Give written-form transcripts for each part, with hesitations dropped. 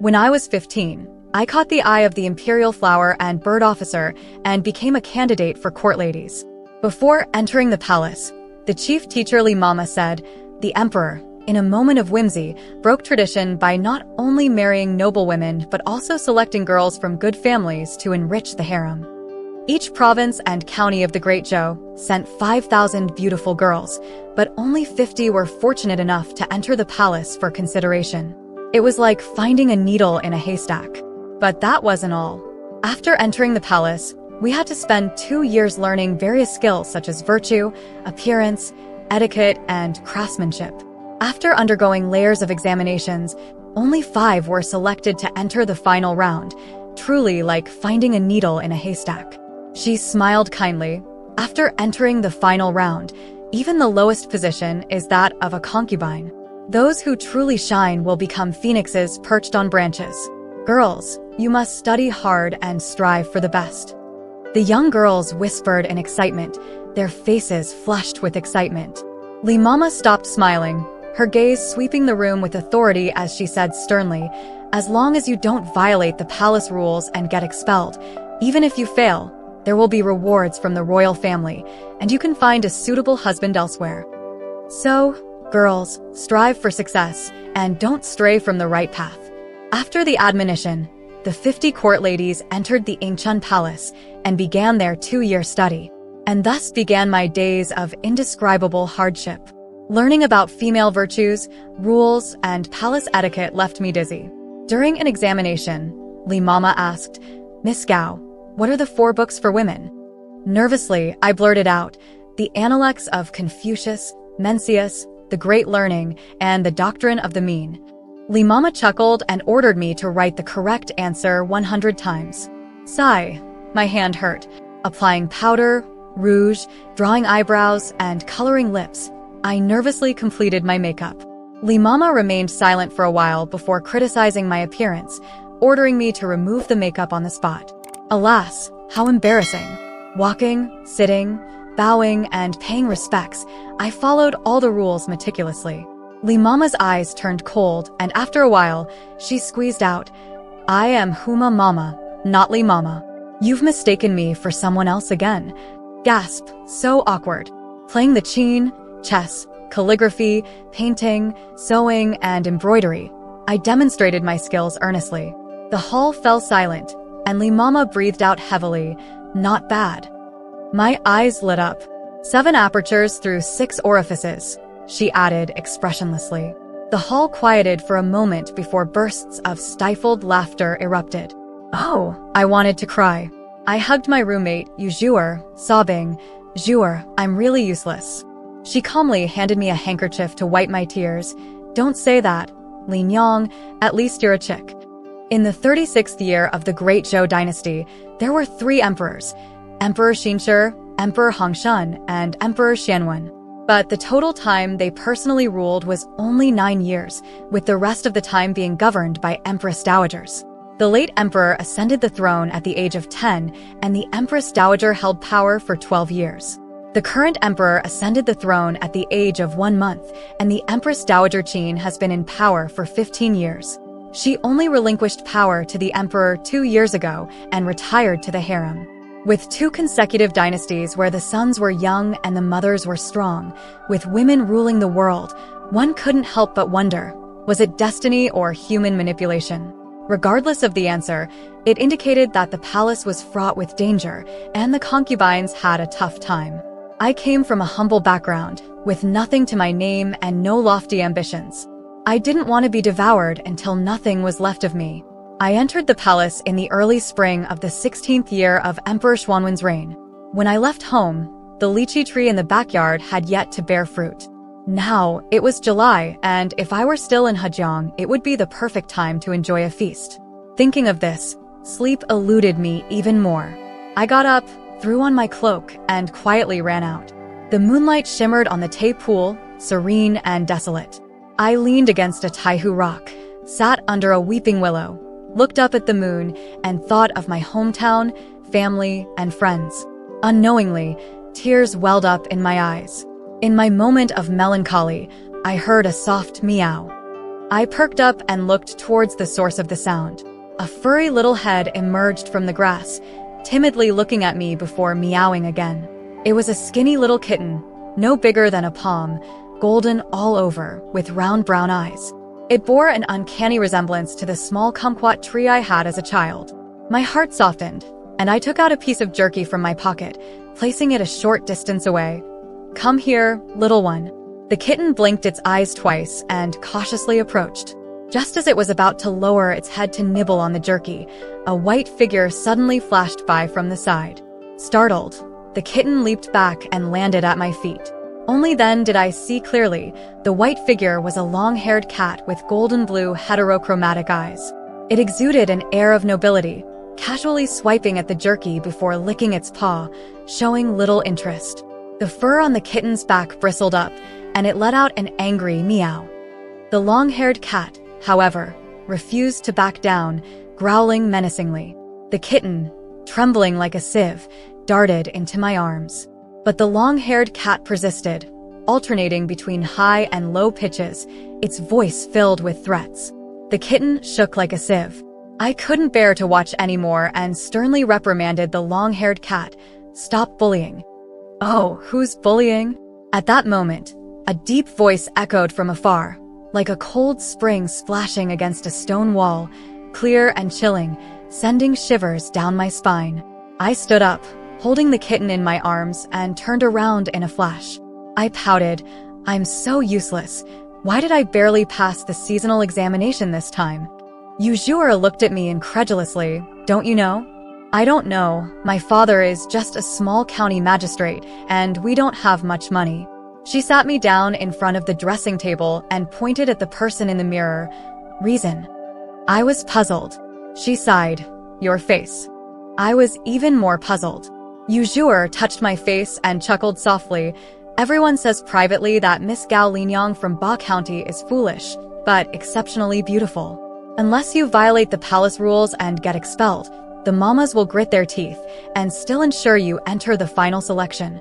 When I was 15, I caught the eye of the imperial flower and bird officer and became a candidate for court ladies. Before entering the palace, the chief teacher Li Mama said, the emperor, in a moment of whimsy, broke tradition by not only marrying noble women but also selecting girls from good families to enrich the harem. Each province and county of the Great Zhou sent 5,000 beautiful girls, but only 50 were fortunate enough to enter the palace for consideration. It was like finding a needle in a haystack. But that wasn't all. After entering the palace, we had to spend 2 years learning various skills such as virtue, appearance, etiquette, and craftsmanship. After undergoing layers of examinations, only 5 were selected to enter the final round, truly like finding a needle in a haystack. She smiled kindly. After entering the final round, even the lowest position is that of a concubine. Those who truly shine will become phoenixes perched on branches. Girls, you must study hard and strive for the best. The young girls whispered in excitement, their faces flushed with excitement. Li Mama stopped smiling, her gaze sweeping the room with authority as she said sternly, as long as you don't violate the palace rules and get expelled, even if you fail, there will be rewards from the royal family, and you can find a suitable husband elsewhere. So, girls, strive for success, and don't stray from the right path. After the admonition, the 50 court ladies entered the Yingchun Palace and began their 2-year study. And thus began my days of indescribable hardship. Learning about female virtues, rules, and palace etiquette left me dizzy. During an examination, Li Mama asked, Miss Gao, what are the 4 books for women? Nervously, I blurted out, the Analects of Confucius, Mencius, the Great Learning, and the Doctrine of the Mean. Li Mama chuckled and ordered me to write the correct answer 100 times. Sigh, my hand hurt. Applying powder, rouge, drawing eyebrows, and coloring lips, I nervously completed my makeup. Li Mama remained silent for a while before criticizing my appearance, ordering me to remove the makeup on the spot. Alas, how embarrassing. Walking, sitting, bowing, and paying respects, I followed all the rules meticulously. Li Mama's eyes turned cold, and after a while, she squeezed out, I am Huma Mama, not Li Mama. You've mistaken me for someone else again. Gasp, so awkward. Playing the qin, chess, calligraphy, painting, sewing, and embroidery, I demonstrated my skills earnestly. The hall fell silent, and Li Mama breathed out heavily, not bad. My eyes lit up. 7 apertures through 6 orifices, she added expressionlessly. The hall quieted for a moment before bursts of stifled laughter erupted. Oh, I wanted to cry. I hugged my roommate, Yu Zhuer, sobbing, Zhuer, I'm really useless. She calmly handed me a handkerchief to wipe my tears. Don't say that, Li Yang, at least you're a chick. In the 36th year of the Great Zhou dynasty, there were 3 emperors, Emperor Xianxia, Emperor Hongshun, and Emperor Xianwen. But the total time they personally ruled was only 9 years, with the rest of the time being governed by Empress Dowagers. The late emperor ascended the throne at the age of 10, and the Empress Dowager held power for 12 years. The current emperor ascended the throne at the age of 1 month, and the Empress Dowager Qin has been in power for 15 years. She only relinquished power to the emperor 2 years ago and retired to the harem. With 2 consecutive dynasties where the sons were young and the mothers were strong, with women ruling the world, one couldn't help but wonder, was it destiny or human manipulation? Regardless of the answer, it indicated that the palace was fraught with danger and the concubines had a tough time. I came from a humble background, with nothing to my name and no lofty ambitions. I didn't want to be devoured until nothing was left of me. I entered the palace in the early spring of the 16th year of Emperor Xuanwen's reign. When I left home, the lychee tree in the backyard had yet to bear fruit. Now, it was July, and if I were still in Hejiang, it would be the perfect time to enjoy a feast. Thinking of this, sleep eluded me even more. I got up, threw on my cloak, and quietly ran out. The moonlight shimmered on the Tay pool, serene and desolate. I leaned against a Taihu rock, sat under a weeping willow, looked up at the moon, and thought of my hometown, family, and friends. Unknowingly, tears welled up in my eyes. In my moment of melancholy, I heard a soft meow. I perked up and looked towards the source of the sound. A furry little head emerged from the grass, timidly looking at me before meowing again. It was a skinny little kitten, no bigger than a palm, golden all over, with round brown eyes. It bore an uncanny resemblance to the small kumquat tree I had as a child. My heart softened, and I took out a piece of jerky from my pocket, placing it a short distance away. "Come here, little one." The kitten blinked its eyes twice and cautiously approached. Just as it was about to lower its head to nibble on the jerky, a white figure suddenly flashed by from the side. Startled, the kitten leaped back and landed at my feet. Only then did I see clearly. The white figure was a long-haired cat with golden-blue heterochromatic eyes. It exuded an air of nobility, casually swiping at the jerky before licking its paw, showing little interest. The fur on the kitten's back bristled up, and it let out an angry meow. The long-haired cat, however, refused to back down, growling menacingly. The kitten, trembling like a sieve, darted into my arms. But the long-haired cat persisted, alternating between high and low pitches, its voice filled with threats. The kitten shook like a sieve. I couldn't bear to watch anymore and sternly reprimanded the long-haired cat. "Stop bullying." "Oh, who's bullying?" At that moment, a deep voice echoed from afar, like a cold spring splashing against a stone wall, clear and chilling, sending shivers down my spine. I stood up, holding the kitten in my arms, and turned around in a flash. I pouted. "I'm so useless. Why did I barely pass the seasonal examination this time?" Yuzhur looked at me incredulously. "Don't you know?" "I don't know. My father is just a small county magistrate, and we don't have much money." She sat me down in front of the dressing table and pointed at the person in the mirror. "Reason." I was puzzled. She sighed. "Your face." I was even more puzzled. Yuzhur touched my face and chuckled softly. "Everyone says privately that Miss Gao Linyang from Ba County is foolish, but exceptionally beautiful. Unless you violate the palace rules and get expelled, the mamas will grit their teeth and still ensure you enter the final selection."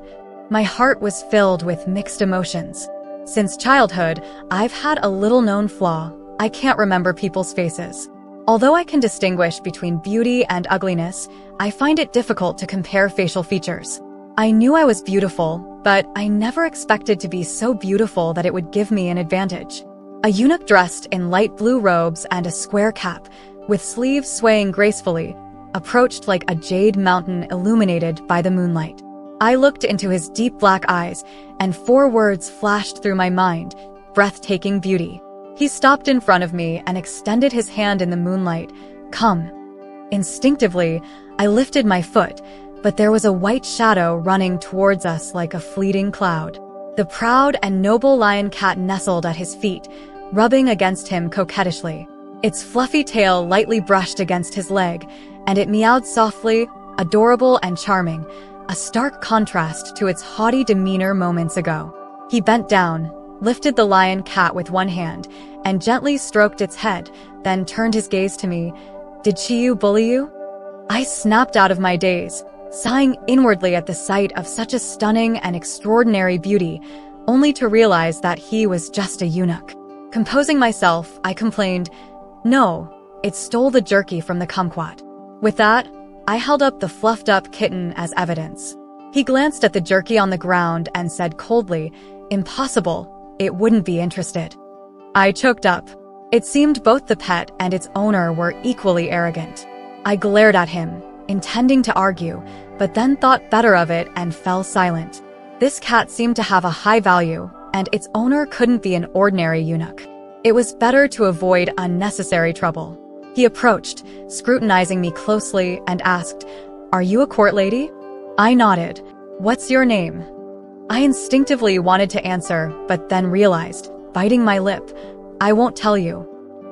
My heart was filled with mixed emotions. Since childhood, I've had a little-known flaw. I can't remember people's faces. Although I can distinguish between beauty and ugliness, I find it difficult to compare facial features. I knew I was beautiful, but I never expected to be so beautiful that it would give me an advantage. A eunuch dressed in light blue robes and a square cap, with sleeves swaying gracefully, approached like a jade mountain illuminated by the moonlight. I looked into his deep black eyes, and 4 words flashed through my mind: breathtaking beauty. He stopped in front of me and extended his hand in the moonlight. "Come." Instinctively, I lifted my foot, but there was a white shadow running towards us like a fleeting cloud. The proud and noble lion cat nestled at his feet, rubbing against him coquettishly. Its fluffy tail lightly brushed against his leg, and it meowed softly, adorable and charming, a stark contrast to its haughty demeanor moments ago. He bent down, lifted the lion cat with one hand, and gently stroked its head, then turned his gaze to me. "Did Chiyu bully you?" I snapped out of my daze, sighing inwardly at the sight of such a stunning and extraordinary beauty, only to realize that he was just a eunuch. Composing myself, I complained, "No, it stole the jerky from the kumquat." With that, I held up the fluffed-up kitten as evidence. He glanced at the jerky on the ground and said coldly, "Impossible, it wouldn't be interested." I choked up. It seemed both the pet and its owner were equally arrogant. I glared at him, intending to argue, but then thought better of it and fell silent. This cat seemed to have a high value, and its owner couldn't be an ordinary eunuch. It was better to avoid unnecessary trouble. He approached, scrutinizing me closely, and asked, "Are you a court lady?" I nodded. "What's your name?" I instinctively wanted to answer, but then realized, biting my lip, "I won't tell you.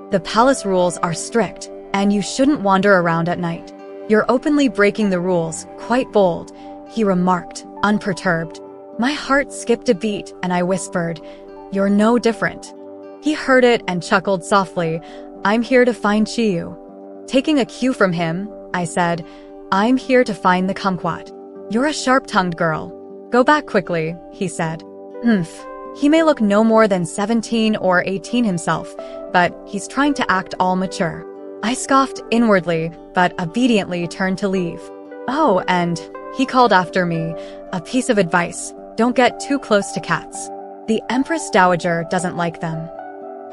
The palace rules are strict, and you shouldn't wander around at night. You're openly breaking the rules, quite bold," he remarked, unperturbed. My heart skipped a beat, and I whispered, "You're no different." He heard it and chuckled softly. "I'm here to find Chiyu." Taking a cue from him, I said, "I'm here to find the kumquat." "You're a sharp-tongued girl. Go back quickly," he said. "Humph," He may look no more than 17 or 18 himself, but he's trying to act all mature. I scoffed inwardly, but obediently turned to leave. Oh, and he called after me, a piece of advice: don't get too close to cats. The Empress Dowager doesn't like them.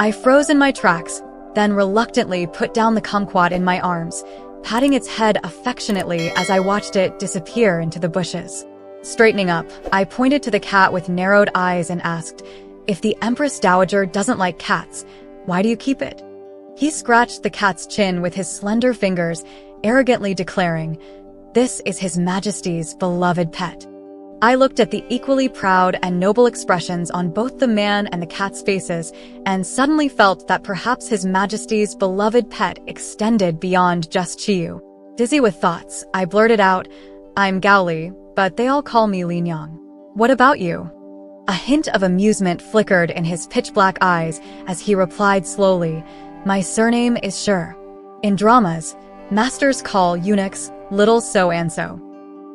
I froze in my tracks, then reluctantly put down the kumquat in my arms, patting its head affectionately as I watched it disappear into the bushes. Straightening up, I pointed to the cat with narrowed eyes and asked, "If the Empress Dowager doesn't like cats, why do you keep it?" He scratched the cat's chin with his slender fingers, arrogantly declaring, "This is His Majesty's beloved pet." I looked at the equally proud and noble expressions on both the man and the cat's faces and suddenly felt that perhaps His Majesty's beloved pet extended beyond just Chiyu. Dizzy with thoughts, I blurted out, "I'm Gao Li, but they all call me Li Liang. What about you?" A hint of amusement flickered in his pitch-black eyes as he replied slowly, "My surname is Shi. In dramas, masters call eunuchs little so-and-so.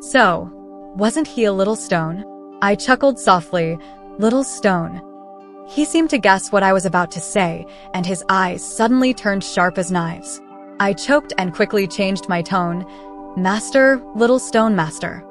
So, wasn't he a little stone?" I chuckled softly, "Little stone." He seemed to guess what I was about to say, and his eyes suddenly turned sharp as knives. I choked and quickly changed my tone, "Master, little stone master."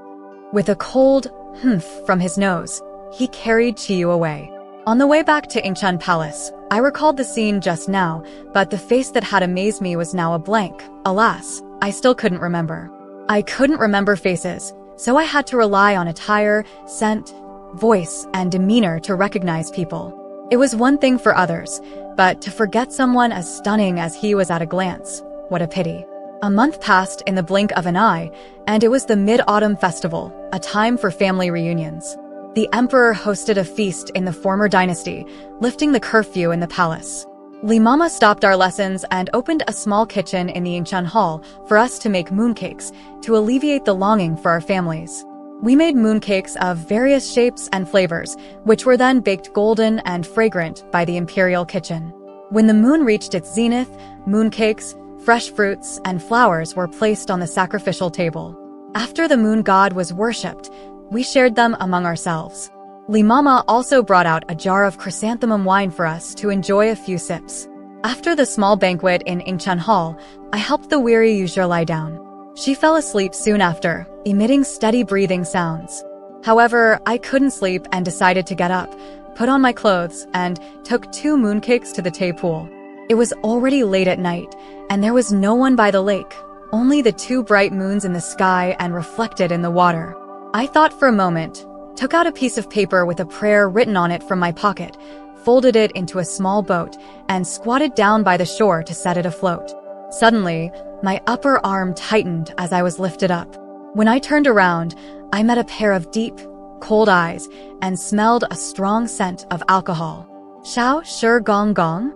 With a cold humph from his nose, he carried Chiyu away. On the way back to Yingchun Palace, I recalled the scene just now, but the face that had amazed me was now a blank. Alas, I still couldn't remember. I couldn't remember faces, so I had to rely on attire, scent, voice, and demeanor to recognize people. It was one thing for others, but to forget someone as stunning as he was at a glance, what a pity. A month passed in the blink of an eye, and it was the Mid-Autumn Festival, a time for family reunions. The emperor hosted a feast in the former dynasty, lifting the curfew in the palace. Li Mama stopped our lessons and opened a small kitchen in the Yingchun Hall for us to make mooncakes to alleviate the longing for our families. We made mooncakes of various shapes and flavors, which were then baked golden and fragrant by the imperial kitchen. When the moon reached its zenith, mooncakes, fresh fruits, and flowers were placed on the sacrificial table. After the moon god was worshipped, we shared them among ourselves. Li Mama also brought out a jar of chrysanthemum wine for us to enjoy a few sips. After the small banquet in Yingchun Hall, I helped the weary Wuxia lie down. She fell asleep soon after, emitting steady breathing sounds. However, I couldn't sleep and decided to get up, put on my clothes, and took 2 mooncakes to the Tay pool. It was already late at night, and there was no one by the lake, only the 2 bright moons in the sky and reflected in the water. I thought for a moment, took out a piece of paper with a prayer written on it from my pocket, folded it into a small boat, and squatted down by the shore to set it afloat. Suddenly, my upper arm tightened as I was lifted up. When I turned around, I met a pair of deep, cold eyes and smelled a strong scent of alcohol. "Xiao Shi Gong Gong?"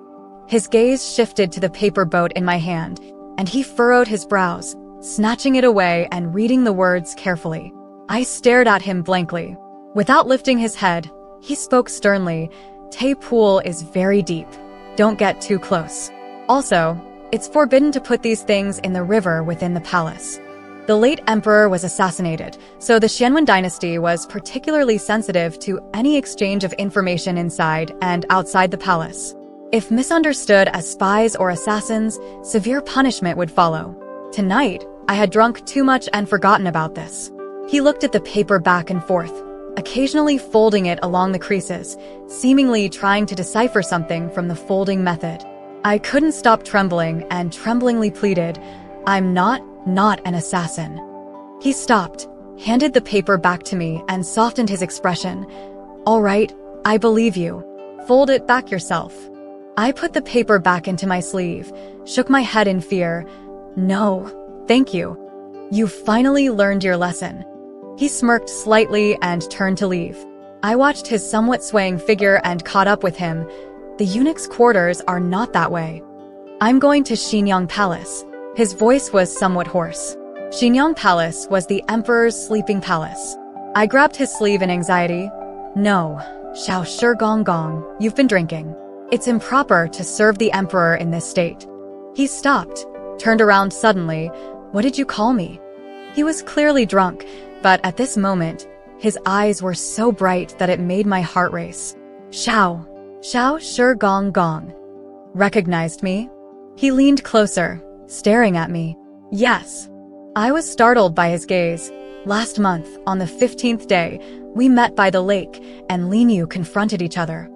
His gaze shifted to the paper boat in my hand, and he furrowed his brows, snatching it away and reading the words carefully. I stared at him blankly. Without lifting his head, he spoke sternly, "Tay pool is very deep. Don't get too close. Also, it's forbidden to put these things in the river within the palace." The late emperor was assassinated, so the Xianwen dynasty was particularly sensitive to any exchange of information inside and outside the palace. If misunderstood as spies or assassins, severe punishment would follow. Tonight, I had drunk too much and forgotten about this. He looked at the paper back and forth, occasionally folding it along the creases, seemingly trying to decipher something from the folding method. I couldn't stop trembling and tremblingly pleaded, "I'm not an assassin." He stopped, handed the paper back to me, and softened his expression. "All right, I believe you. Fold it back yourself." I put the paper back into my sleeve, shook my head in fear. "No, thank you. You've finally learned your lesson." He smirked slightly and turned to leave. I watched his somewhat swaying figure and caught up with him. The eunuch's quarters are not that way. "I'm going to Xinyang Palace." His voice was somewhat hoarse. Xinyang Palace was the emperor's sleeping palace. I grabbed his sleeve in anxiety. "No, Xiao Shi Gong Gong, you've been drinking. It's improper to serve the emperor in this state." He stopped, turned around suddenly. "What did you call me?" He was clearly drunk, but at this moment, his eyes were so bright that it made my heart race. Xiao Shi Gong Gong. Recognized me? He leaned closer, staring at me. Yes. I was startled by his gaze. Last month, on the 15th day, we met by the lake, and Li Yue confronted each other.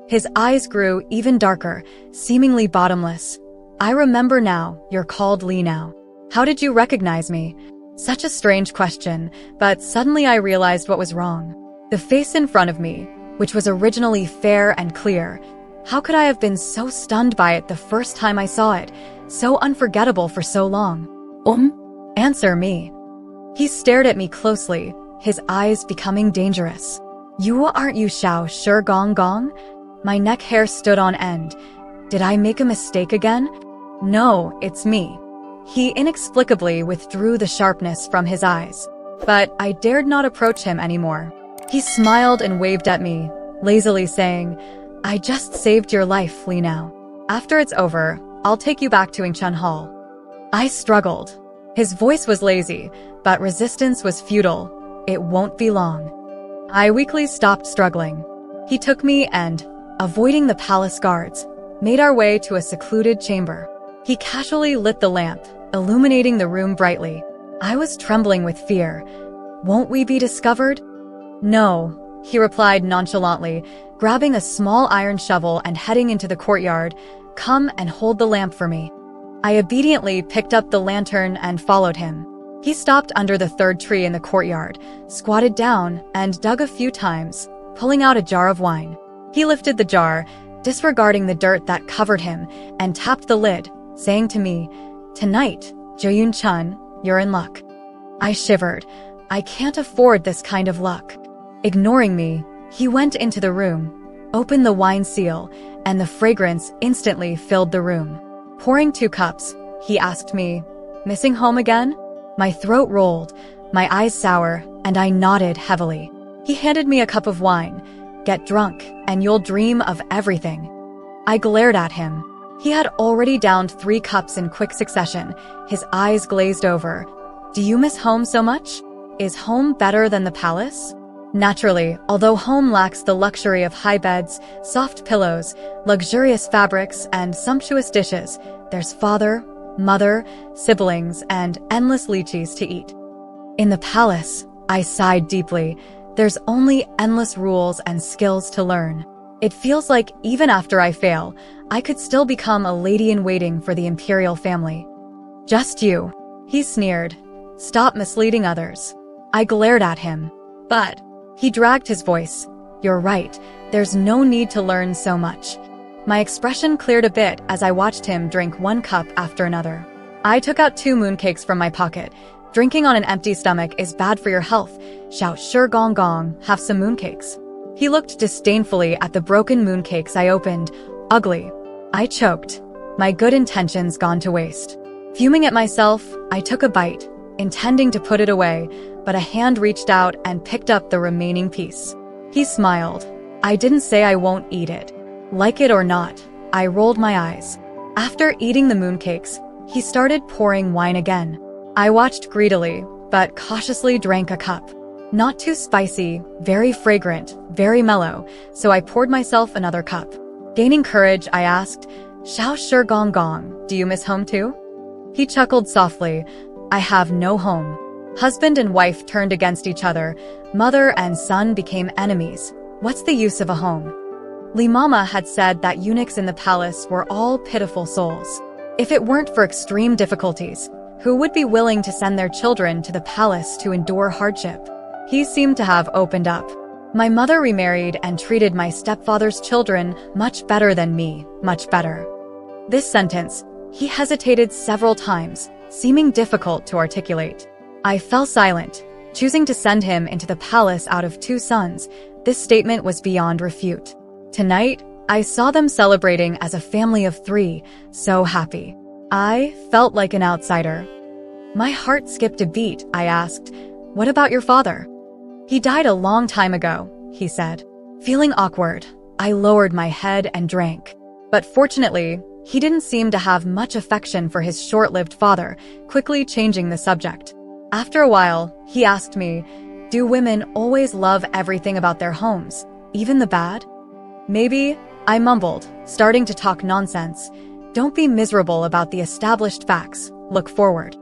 His eyes grew even darker, seemingly bottomless. I remember now, you're called Li now. How did you recognize me? Such a strange question, but suddenly I realized what was wrong. The face in front of me, which was originally fair and clear, how could I have been so stunned by it the first time I saw it, so unforgettable for so long? Answer me. He stared at me closely, his eyes becoming dangerous. Aren't you Xiao Shi Gong Gong? My neck hair stood on end. Did I make a mistake again? No, it's me. He inexplicably withdrew the sharpness from his eyes, but I dared not approach him anymore. He smiled and waved at me, lazily saying, I just saved your life, Li now. After it's over, I'll take you back to Yingchen Hall. I struggled. His voice was lazy, but resistance was futile. It won't be long. I weakly stopped struggling. He took me and, avoiding the palace guards, made our way to a secluded chamber. He casually lit the lamp, illuminating the room brightly. I was trembling with fear. Won't we be discovered? No, he replied nonchalantly, grabbing a small iron shovel and heading into the courtyard. Come and hold the lamp for me. I obediently picked up the lantern and followed him. He stopped under the third tree in the courtyard, squatted down, and dug a few times, pulling out a jar of wine. He lifted the jar, disregarding the dirt that covered him, and tapped the lid, saying to me, Tonight, Zheyun Chun, you're in luck. I shivered. I can't afford this kind of luck. Ignoring me, he went into the room, opened the wine seal, and the fragrance instantly filled the room. Pouring 2 cups, he asked me, Missing home again? My throat rolled, my eyes sour, and I nodded heavily. He handed me a cup of wine. Get drunk, and you'll dream of everything. I glared at him. He had already downed 3 cups in quick succession, his eyes glazed over. Do you miss home so much? Is home better than the palace? Naturally, although home lacks the luxury of high beds, soft pillows, luxurious fabrics, and sumptuous dishes, there's father, mother, siblings, and endless lychees to eat. In the palace, I sighed deeply. There's only endless rules and skills to learn. It feels like even after I fail, I could still become a lady-in-waiting for the imperial family. Just you, he sneered. Stop misleading others. I glared at him. But he dragged his voice. You're right, there's no need to learn so much. My expression cleared a bit as I watched him drink 1 cup after another. I took out 2 mooncakes from my pocket. Drinking on an empty stomach is bad for your health. Xiao Shi Gong Gong, have some mooncakes. He looked disdainfully at the broken mooncakes I opened. Ugly. I choked. My good intentions gone to waste. Fuming at myself, I took a bite, intending to put it away, but a hand reached out and picked up the remaining piece. He smiled. I didn't say I won't eat it. Like it or not, I rolled my eyes. After eating the mooncakes, he started pouring wine again. I watched greedily, but cautiously drank a cup. Not too spicy, very fragrant, very mellow, so I poured myself another cup. Gaining courage, I asked, Xiao Shi Gong Gong, do you miss home too? He chuckled softly. I have no home. Husband and wife turned against each other. Mother and son became enemies. What's the use of a home? Li Mama had said that eunuchs in the palace were all pitiful souls. If it weren't for extreme difficulties, who would be willing to send their children to the palace to endure hardship? He seemed to have opened up. My mother remarried and treated my stepfather's children much better than me, much better. This sentence, he hesitated several times, seeming difficult to articulate. I fell silent, choosing to send him into the palace out of 2 sons. This statement was beyond refute. Tonight, I saw them celebrating as a family of 3, so happy. I felt like an outsider. My heart skipped a beat. I asked, What about your father? He died a long time ago, he said. Feeling awkward, I lowered my head and drank. But fortunately, he didn't seem to have much affection for his short-lived father, quickly changing the subject. After a while, he asked me, Do women always love everything about their homes, even the bad? Maybe, I mumbled, starting to talk nonsense. Don't be miserable about the established facts. Look forward.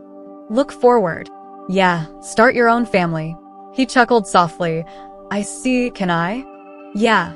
Look forward. Yeah, start your own family. He chuckled softly. I see, can I? Yeah.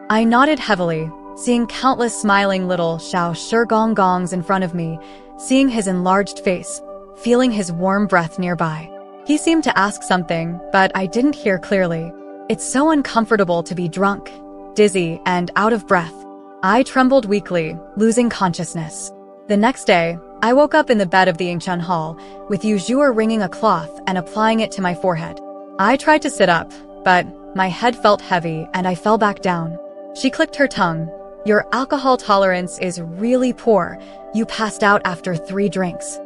I nodded heavily, seeing countless smiling little Xianxia in front of me, seeing his enlarged face, feeling his warm breath nearby. He seemed to ask something, but I didn't hear clearly. It's so uncomfortable to be drunk, dizzy, and out of breath. I trembled weakly, losing consciousness. The next day, I woke up in the bed of the ancient hall, with Yu wringing a cloth and applying it to my forehead. I tried to sit up, but my head felt heavy and I fell back down. She clicked her tongue. Your alcohol tolerance is really poor. You passed out after 3 drinks.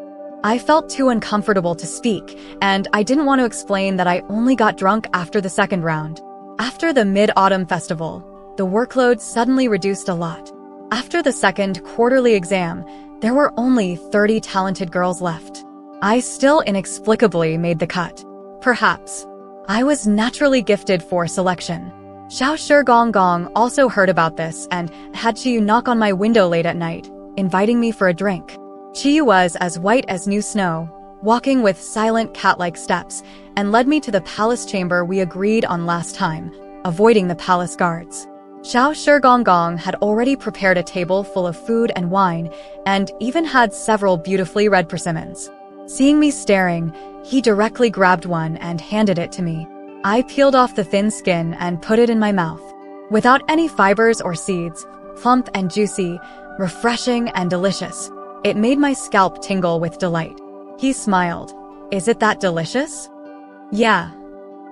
I felt too uncomfortable to speak, and I didn't want to explain that I only got drunk after the 2nd round. After the Mid-Autumn Festival, the workload suddenly reduced a lot. After the 2nd quarterly exam, there were only 30 talented girls left. I still inexplicably made the cut. Perhaps I was naturally gifted for selection. Xianxia also heard about this and had Qiyu knock on my window late at night, inviting me for a drink. Qiyu was as white as new snow, walking with silent cat-like steps, and led me to the palace chamber we agreed on last time, avoiding the palace guards. Xianxia had already prepared a table full of food and wine, and even had several beautifully red persimmons. Seeing me staring, he directly grabbed one and handed it to me. I peeled off the thin skin and put it in my mouth. Without any fibers or seeds, plump and juicy, refreshing and delicious, it made my scalp tingle with delight. He smiled. Is it that delicious? Yeah.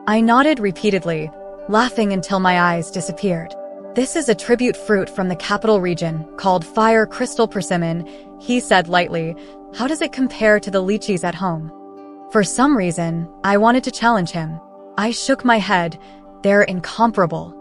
I nodded repeatedly, laughing until my eyes disappeared. This is a tribute fruit from the capital region, called Fire Crystal Persimmon, he said lightly. How does it compare to the lychees at home? For some reason, I wanted to challenge him. I shook my head. They're incomparable.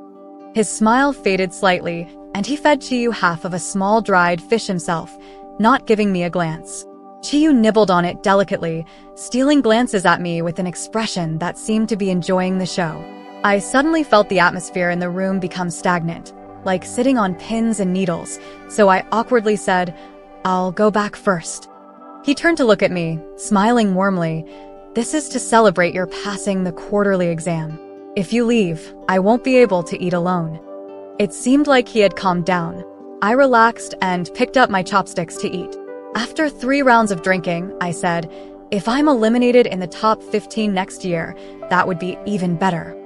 His smile faded slightly, and he fed Qiyu half of a small dried fish himself, not giving me a glance. Qiyu nibbled on it delicately, stealing glances at me with an expression that seemed to be enjoying the show. I suddenly felt the atmosphere in the room become stagnant, like sitting on pins and needles, so I awkwardly said, I'll go back first. He turned to look at me, smiling warmly. This is to celebrate your passing the quarterly exam. If you leave, I won't be able to eat alone. It seemed like he had calmed down. I relaxed and picked up my chopsticks to eat. After 3 rounds of drinking, I said, if I'm eliminated in the top 15 next year, that would be even better.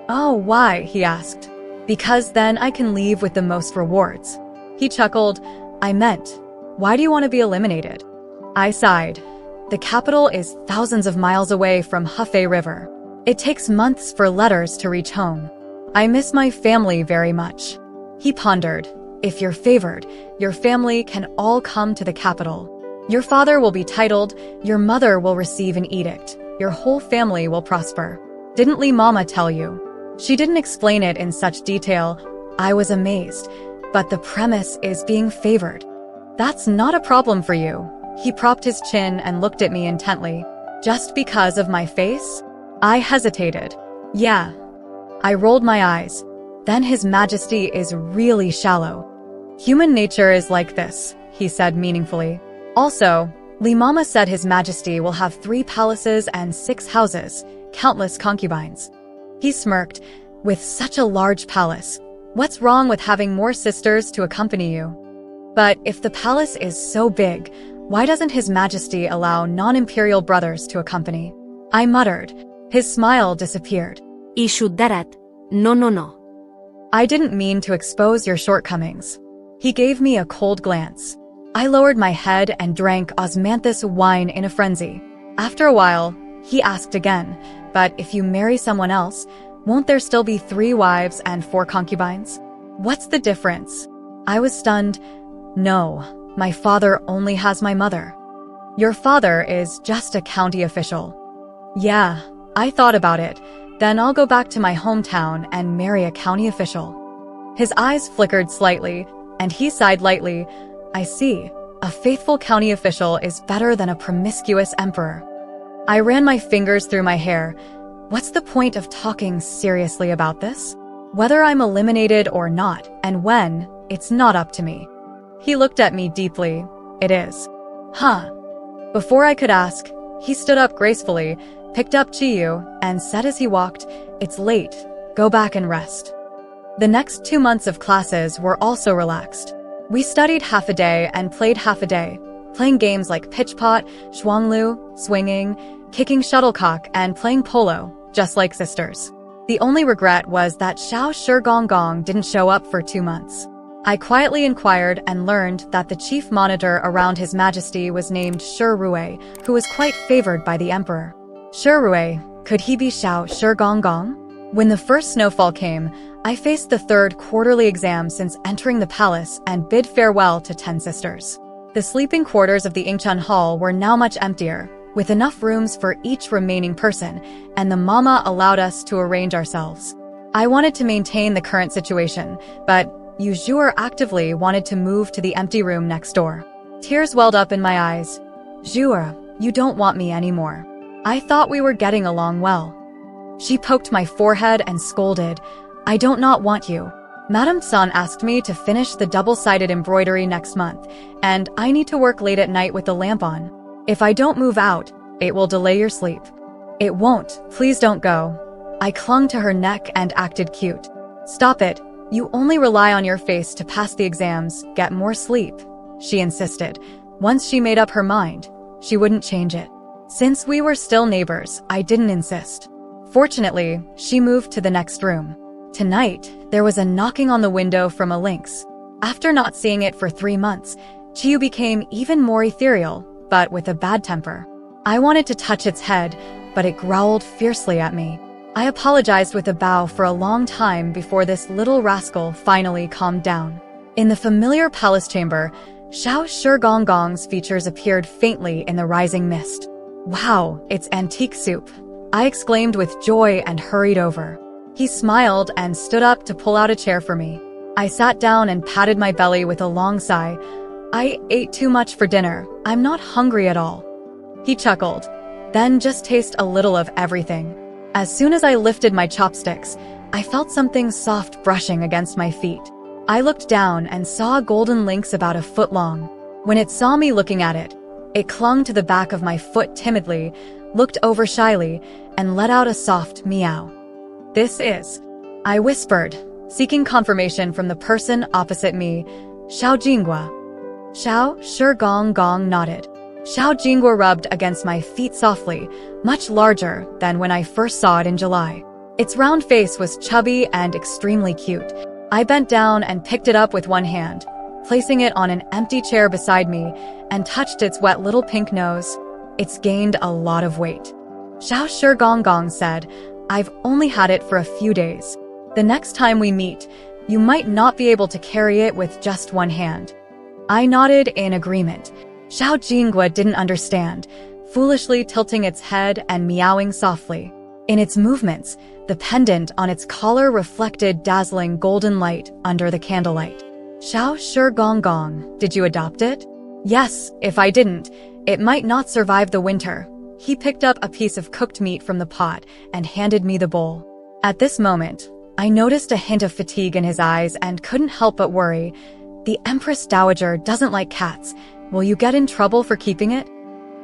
Oh, why? He asked. Because then I can leave with the most rewards. He chuckled. I meant, why do you want to be eliminated? I sighed. The capital is thousands of miles away from Hefei River. It takes months for letters to reach home. I miss my family very much. He pondered. If you're favored, your family can all come to the capital. Your father will be titled, your mother will receive an edict, your whole family will prosper. Didn't Li Mama tell you? She didn't explain it in such detail. I was amazed, but the premise is being favored. That's not a problem for you. He propped his chin and looked at me intently. Just because of my face? I hesitated. Yeah. I rolled my eyes. Then His Majesty is really shallow. Human nature is like this, he said meaningfully. Also, Li Mama said His Majesty will have 3 palaces and 6 houses, countless concubines. He smirked. With such a large palace, what's wrong with having more sisters to accompany you? But if the palace is so big, why doesn't His Majesty allow non-imperial brothers to accompany? I muttered. His smile disappeared. Ishudarat. No. I didn't mean to expose your shortcomings. He gave me a cold glance. I lowered my head and drank osmanthus wine in a frenzy. After a while, he asked again, but if you marry someone else, won't there still be 3 wives and 4 concubines? What's the difference? I was stunned. No. My father only has my mother. Your father is just a county official. Yeah, I thought about it. Then I'll go back to my hometown and marry a county official. His eyes flickered slightly, and he sighed lightly. I see. A faithful county official is better than a promiscuous emperor. I ran my fingers through my hair. What's the point of talking seriously about this? Whether I'm eliminated or not, and when, it's not up to me. He looked at me deeply. It is. Huh. Before I could ask, he stood up gracefully, picked up Chiyu, and said as he walked, "It's late. Go back and rest." The next 2 months of classes were also relaxed. We studied half a day and played half a day, playing games like pitch-pot, shuanglu, swinging, kicking shuttlecock, and playing polo, just like sisters. The only regret was that Xiao Shigong didn't show up for 2 months. I quietly inquired and learned that the chief monitor around His Majesty was named Shi Rui, who was quite favored by the emperor. Shi Rui, could he be Xiao Shigong? When the first snowfall came, I faced the 3rd quarterly exam since entering the palace and bid farewell to 10 sisters. The sleeping quarters of the Ingchun Hall were now much emptier, with enough rooms for each remaining person, and the mama allowed us to arrange ourselves. I wanted to maintain the current situation, but Yu Zhuer actively wanted to move to the empty room next door. Tears welled up in my eyes. "Zhuer, you don't want me anymore. I thought we were getting along well." She poked my forehead and scolded, "I don't not want you. Madame San asked me to finish the double-sided embroidery next month, and I need to work late at night with the lamp on. If I don't move out, it will delay your sleep." "It won't. Please don't go." I clung to her neck and acted cute. "Stop it. You only rely on your face to pass the exams. Get more sleep," she insisted. Once she made up her mind, she wouldn't change it. Since we were still neighbors, I didn't insist. Fortunately, she moved to the next room. Tonight, there was a knocking on the window from a lynx. After not seeing it for 3 months, Chiyu became even more ethereal, but with a bad temper. I wanted to touch its head, but it growled fiercely at me. I apologized with a bow for a long time before this little rascal finally calmed down. In the familiar palace chamber, Xiao Shigong's features appeared faintly in the rising mist. "Wow, it's antique soup," I exclaimed with joy and hurried over. He smiled and stood up to pull out a chair for me. I sat down and patted my belly with a long sigh. "I ate too much for dinner. I'm not hungry at all." He chuckled. "Then just taste a little of everything." As soon as I lifted my chopsticks, I felt something soft brushing against my feet. I looked down and saw a golden lynx about a foot long. When it saw me looking at it, it clung to the back of my foot timidly, looked over shyly, and let out a soft meow. "This is," I whispered, seeking confirmation from the person opposite me, "Xiao Jingua." Xiao Shigong nodded. Xiao Jingua rubbed against my feet softly, much larger than when I first saw it in July. Its round face was chubby and extremely cute. I bent down and picked it up with one hand, placing it on an empty chair beside me, and touched its wet little pink nose. "It's gained a lot of weight." Xiao Shigong said, "I've only had it for a few days. The next time we meet, you might not be able to carry it with just one hand." I nodded in agreement. Xiao Jingua didn't understand, foolishly tilting its head and meowing softly. In its movements, the pendant on its collar reflected dazzling golden light under the candlelight. "Xiao Shigong, did you adopt it?" "Yes, if I didn't, it might not survive the winter." He picked up a piece of cooked meat from the pot and handed me the bowl. At this moment, I noticed a hint of fatigue in his eyes and couldn't help but worry. "The Empress Dowager doesn't like cats. Will you get in trouble for keeping it?"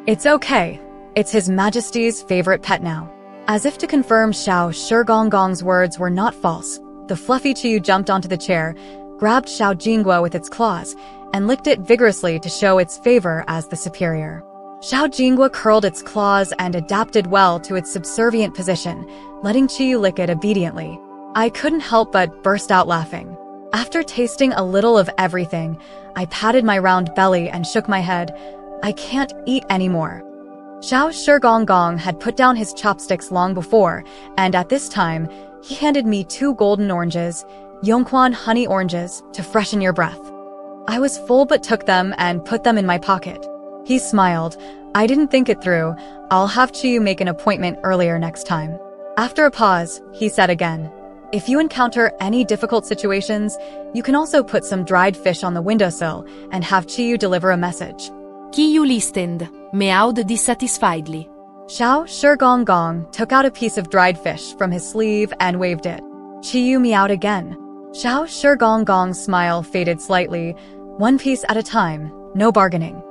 "It's okay. It's His Majesty's favorite pet now." As if to confirm Xiao Shigong's words were not false, the fluffy Chiyu jumped onto the chair, grabbed Xiao Jingua with its claws, and licked it vigorously to show its favor as the superior. Xiao Jingua curled its claws and adapted well to its subservient position, letting Chiyu lick it obediently. I couldn't help but burst out laughing. After tasting a little of everything, I patted my round belly and shook my head. "I can't eat anymore." Xiao Shigong had put down his chopsticks long before, and at this time, he handed me 2 golden oranges, Yongquan honey oranges, to freshen your breath. I was full but took them and put them in my pocket. He smiled. "I didn't think it through. I'll have Chiyu make an appointment earlier next time." After a pause, he said again, "If you encounter any difficult situations, you can also put some dried fish on the windowsill and have Chiyu deliver a message." Chiyu listened, meowed dissatisfiedly. Xiao Shigong took out a piece of dried fish from his sleeve and waved it. Qiyu meowed again. Xiao Shigong's smile faded slightly, one piece at a time, no bargaining.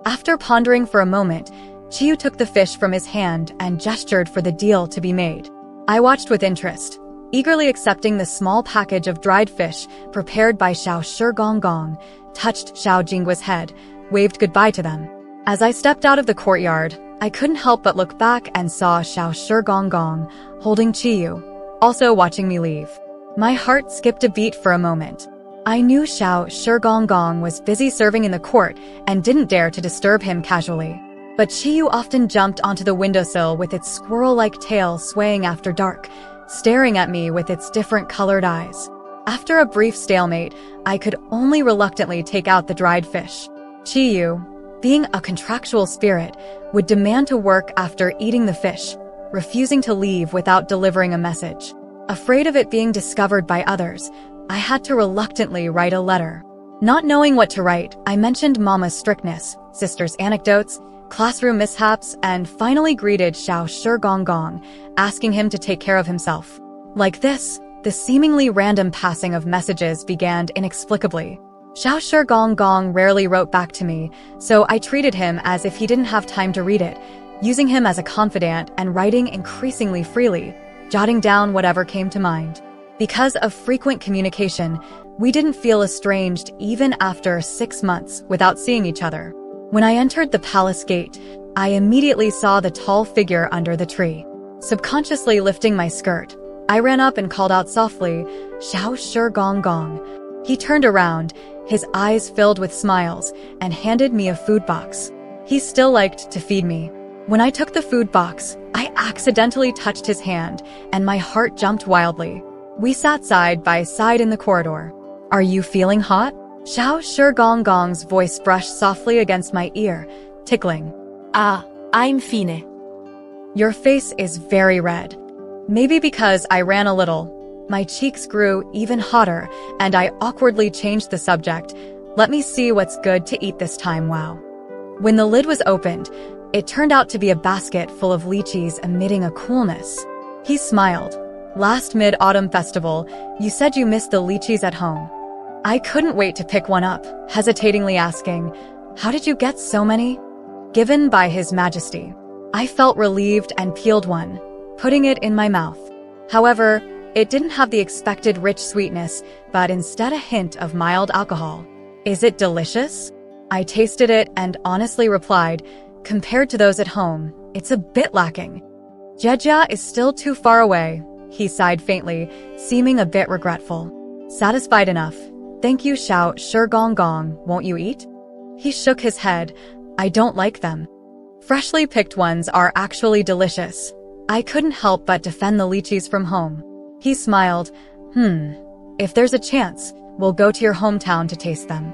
After pondering for a moment, Qiyu took the fish from his hand and gestured for the deal to be made. I watched with interest, eagerly accepting the small package of dried fish prepared by Xiao Shigong, touched Xiao Jingguo's head, waved goodbye to them. As I stepped out of the courtyard, I couldn't help but look back and saw Xiao Shigong holding Qiyu, also watching me leave. My heart skipped a beat for a moment. I knew Xiao Shigong was busy serving in the court and didn't dare to disturb him casually. But Qiyu often jumped onto the windowsill with its squirrel-like tail swaying after dark, staring at me with its different colored eyes. After a brief stalemate, I could only reluctantly take out the dried fish. Qiyu, being a contractual spirit, would demand to work after eating the fish, refusing to leave without delivering a message. Afraid of it being discovered by others, I had to reluctantly write a letter. Not knowing what to write, I mentioned Mama's strictness, sister's anecdotes, classroom mishaps, and finally greeted Xiao Shigong, asking him to take care of himself. Like this, the seemingly random passing of messages began inexplicably. Xiao Shigong rarely wrote back to me, so I treated him as if he didn't have time to read it, using him as a confidant and writing increasingly freely, jotting down whatever came to mind. Because of frequent communication, we didn't feel estranged even after 6 months without seeing each other. When I entered the palace gate, I immediately saw the tall figure under the tree. Subconsciously lifting my skirt, I ran up and called out softly, "Xiao Shigong." He turned around, his eyes filled with smiles, and handed me a food box. He still liked to feed me. When I took the food box, I accidentally touched his hand, and my heart jumped wildly. We sat side by side in the corridor. "Are you feeling hot?" Xiao Shigong's voice brushed softly against my ear, tickling. I'm fine. Your face is very red. Maybe because I ran a little. My cheeks grew even hotter, and I awkwardly changed the subject. "Let me see what's good to eat this time, wow." When the lid was opened, it turned out to be a basket full of lychees emitting a coolness. He smiled. "Last Mid-Autumn Festival, you said you missed the lychees at home." I couldn't wait to pick one up, hesitatingly asking, "How did you get so many?" Given by His Majesty. I felt relieved and peeled one, putting it in my mouth. However, it didn't have the expected rich sweetness, but instead a hint of mild alcohol. "Is it delicious?" I tasted it and honestly replied, "Compared to those at home, it's a bit lacking." "Jejia is still too far away," he sighed faintly, seeming a bit regretful. Satisfied enough. "Thank you, Xiao Shigong, won't you eat?" He shook his head. "I don't like them." Freshly picked ones are actually delicious. I couldn't help but defend the lychees from home. He smiled. If there's a chance, we'll go to your hometown to taste them."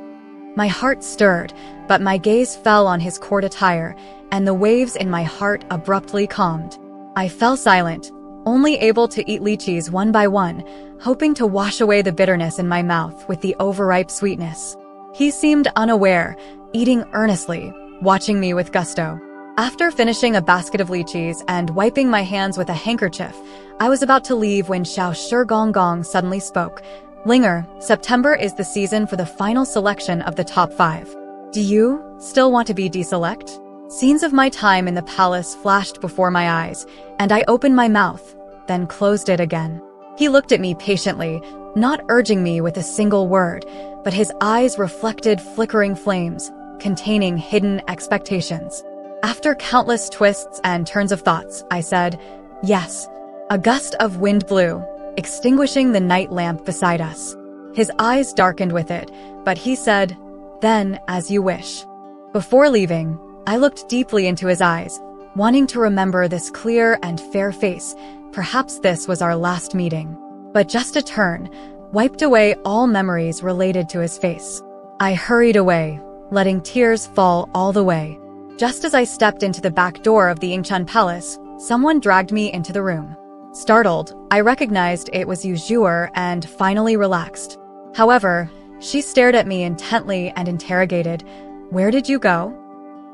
My heart stirred, but my gaze fell on his court attire, and the waves in my heart abruptly calmed. I fell silent, only able to eat lychees one by one, hoping to wash away the bitterness in my mouth with the overripe sweetness. He seemed unaware, eating earnestly, watching me with gusto. After finishing a basket of lychees and wiping my hands with a handkerchief, I was about to leave when Xiao Shigong suddenly spoke. "Linger, September is the season for the final selection of the top 5. Do you still want to be deselect?" Scenes of my time in the palace flashed before my eyes, and I opened my mouth, then closed it again. He looked at me patiently, not urging me with a single word, but his eyes reflected flickering flames, containing hidden expectations. After countless twists and turns of thoughts, I said, "Yes." A gust of wind blew, extinguishing the night lamp beside us. His eyes darkened with it, but he said, "Then, as you wish." Before leaving, I looked deeply into his eyes, wanting to remember this clear and fair face. Perhaps this was our last meeting. But just a turn wiped away all memories related to his face. I hurried away, letting tears fall all the way. Just as I stepped into the back door of the Yingchen Palace, someone dragged me into the room. Startled, I recognized it was Yu Zhuer and finally relaxed. However, she stared at me intently and interrogated, "Where did you go?"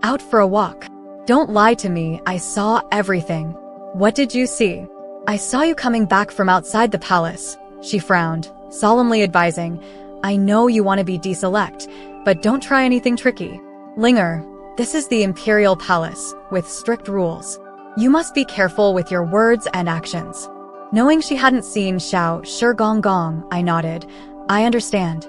"Out for a walk." "Don't lie to me, I saw everything." "What did you see?" "I saw you coming back from outside the palace. she frowned, solemnly advising, I know you want to be deselect, but don't try anything tricky. Linger, this is the Imperial Palace, with strict rules. You must be careful with your words and actions. Knowing she hadn't seen Xiao Shigong, I nodded. I understand.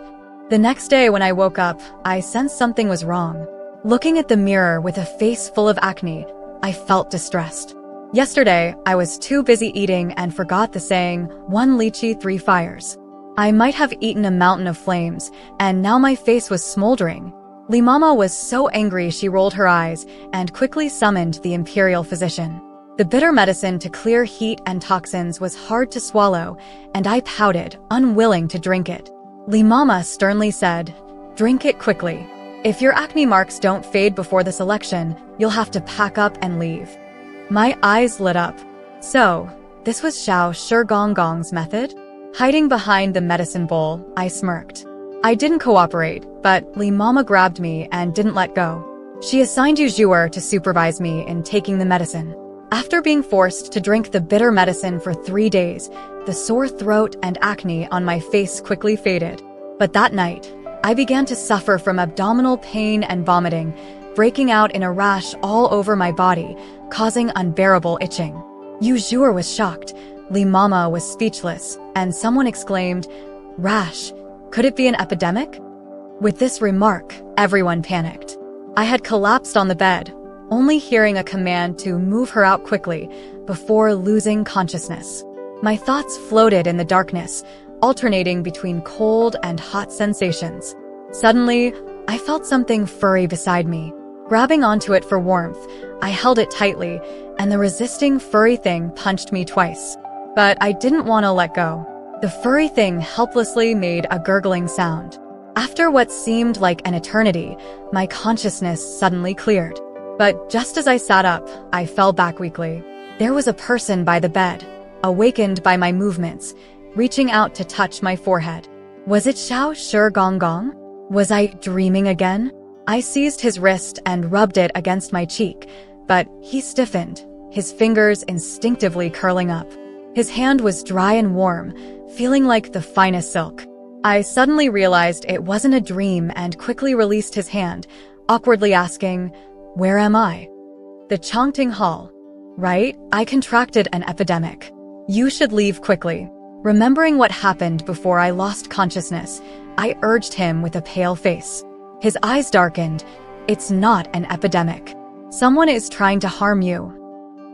The next day when I woke up, I sensed something was wrong. Looking at the mirror with a face full of acne, I felt distressed. Yesterday, I was too busy eating and forgot the saying, one lychee, three fires. I might have eaten a mountain of flames, and now my face was smoldering. Li Mama was so angry she rolled her eyes and quickly summoned the imperial physician. The bitter medicine to clear heat and toxins was hard to swallow, and I pouted, unwilling to drink it. Li Mama sternly said, drink it quickly. If your acne marks don't fade before the selection, you'll have to pack up and leave. My eyes lit up. So, this was Xiao Shigong's method? Hiding behind the medicine bowl, I smirked. I didn't cooperate, but Li Mama grabbed me and didn't let go. She assigned Yu Zhuer to supervise me in taking the medicine. After being forced to drink the bitter medicine for 3 days, the sore throat and acne on my face quickly faded. But that night, I began to suffer from abdominal pain and vomiting, breaking out in a rash all over my body, causing unbearable itching. Yu Zhuer was shocked, Li Mama was speechless, and someone exclaimed, rash, could it be an epidemic? With this remark, everyone panicked. I had collapsed on the bed, only hearing a command to move her out quickly before losing consciousness. My thoughts floated in the darkness, alternating between cold and hot sensations. Suddenly, I felt something furry beside me. Grabbing onto it for warmth, I held it tightly, and the resisting furry thing punched me twice. But I didn't want to let go. The furry thing helplessly made a gurgling sound. After what seemed like an eternity, my consciousness suddenly cleared. But just as I sat up, I fell back weakly. There was a person by the bed, awakened by my movements, reaching out to touch my forehead. Was it Xiao Shigong? Was I dreaming again? I seized his wrist and rubbed it against my cheek, but he stiffened, his fingers instinctively curling up. His hand was dry and warm, feeling like the finest silk. I suddenly realized it wasn't a dream and quickly released his hand, awkwardly asking, where am I? The Chongting Hall. Right? I contracted an epidemic. You should leave quickly. Remembering what happened before I lost consciousness, I urged him with a pale face. His eyes darkened. It's not an epidemic. Someone is trying to harm you.